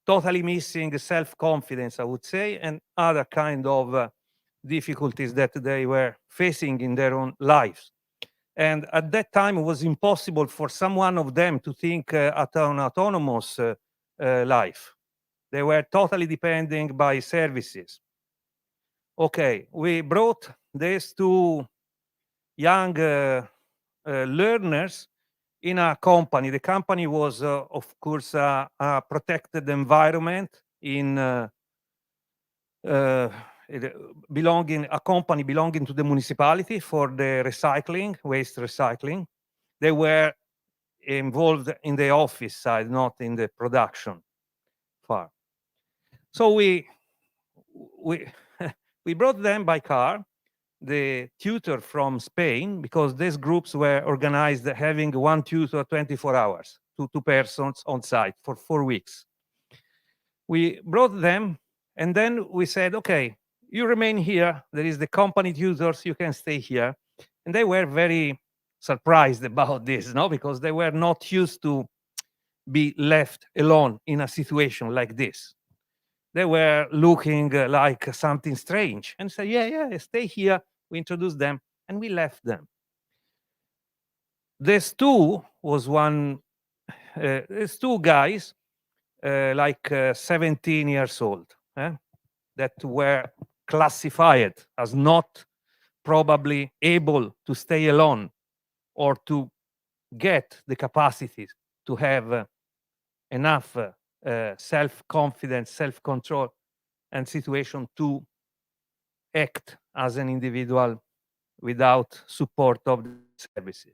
Totally missing self-confidence, I would say, and other kind of difficulties that they were facing in their own lives. And at that time, it was impossible for some one of them to think at an autonomous life. They were totally depending by services. Okay, we brought these two young learners in a company. The company was, of course, a protected environment in a company belonging to the municipality for the recycling, waste recycling. They were involved in the office side, not in the production part. So we we brought them by car, the tutor from Spain, because these groups were organized having one tutor 24 hours, two persons on site for 4 weeks. We brought them, and then we said, okay, you remain here. There is the company tutors, you can stay here. And they were very surprised about this, no? Because they were not used to be left alone in a situation like this. They were looking like something strange and say, yeah, stay here. We introduced them and we left them. These two guys, like 17 years old, that were classified as not probably able to stay alone or to get the capacities to have enough self-confidence, self-control, and situation to act as an individual without support of the services.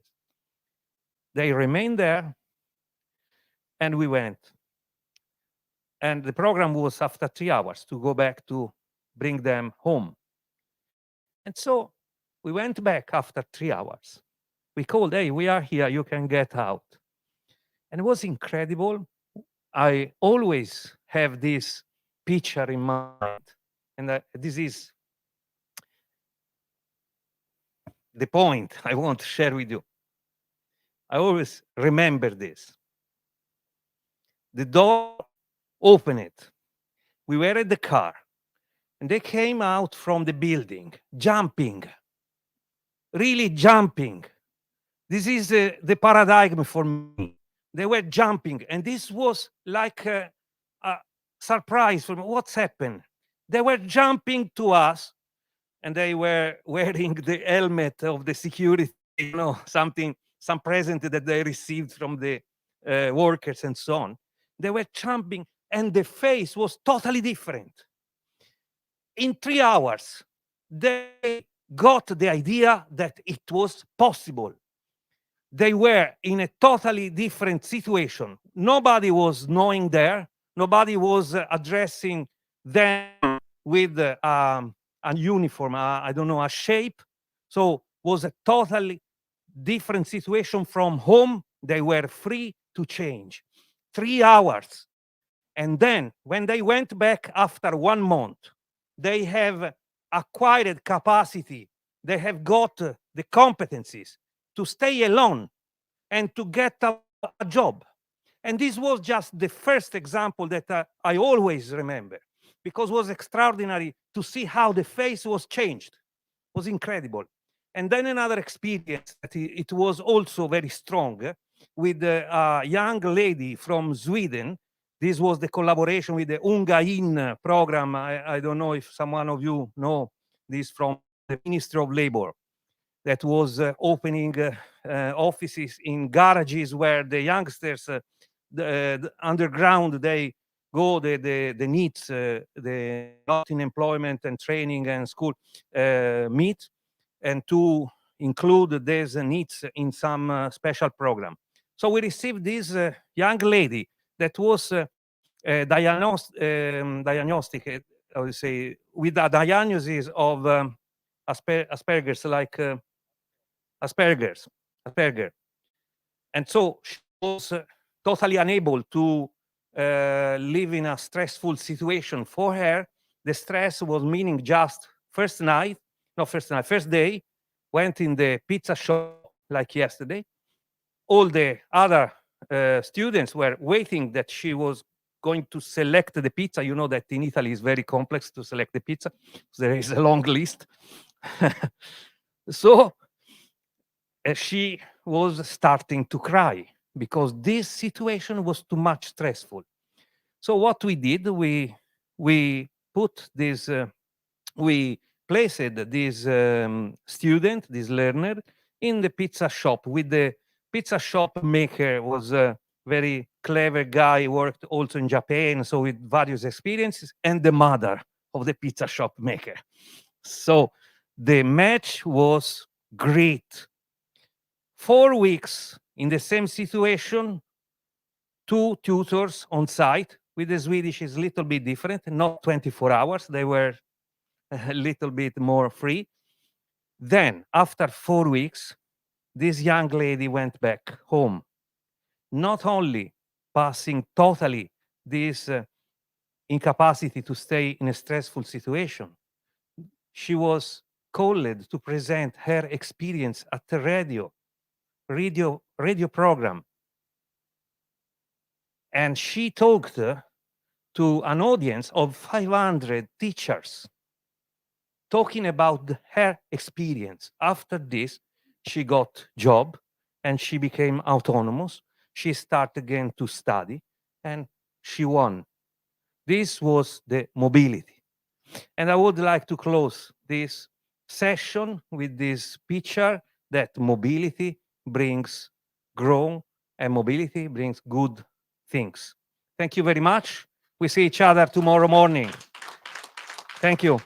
They remained there, and we went. And the program was after 3 hours to go back to bring them home. And so we went back after 3 hours. We called, hey, we are here, you can get out. And it was incredible. I always have this picture in mind, and this is the point I want to share with you. I always remember this. The door opened. We were at the car, and they came out from the building, jumping, really jumping. This is the paradigm for me. They were jumping, and this was like a surprise for me. What's happened? They were jumping to us, and they were wearing the helmet of the security, some present that they received from the workers and so on. They were jumping, and the face was totally different. In 3 hours, they got the idea that it was possible. They were in a totally different situation. Nobody was knowing there. Nobody was addressing them with a uniform, I don't know, a shape. So was a totally different situation from home. They were free to change. 3 hours. And then when they went back after 1 month, they have acquired capacity. They have got the competencies to stay alone and to get a job. And this was just the first example that I always remember, because it was extraordinary to see how the face was changed. It was incredible. And then another experience that it was also very strong with a young lady from Sweden. This was the collaboration with the Unga In program. I don't know if someone of you know this from the Ministry of Labor, that was opening offices in garages where the youngsters, the underground, they go, the needs, the not in employment and training and school meet, and to include these needs in some special program. So we received this young lady that was diagnostic, I would say, with a diagnosis of Asperger's, like Asperger. And so she was totally unable to live in a stressful situation. For her, the stress was meaning just first day, went in the pizza shop like yesterday. All the other students were waiting that she was going to select the pizza. You know that in Italy it's very complex to select the pizza. So there is a long list. So she was starting to cry because this situation was too much stressful. So what we did, we put this, we placed this student, this learner, in the pizza shop with the pizza shop maker. Was a very clever guy, worked also in Japan, so with various experiences, and the mother of the pizza shop maker. So the match was great. 4 weeks in the same situation, 2 tutors on site. With the Swedish is a little bit different, not 24 hours. They were a little bit more free. Then, after 4 weeks, this young lady went back home, not only passing totally this incapacity to stay in a stressful situation, she was called to present her experience at the radio program. And she talked to an audience of 500 teachers, talking about her experience. After this, she got job and she became autonomous. She started again to study and she won. This was the mobility. And I would like to close this session with this picture that mobility brings growth and mobility brings good things. Thank you very much. We see each other tomorrow morning. Thank you.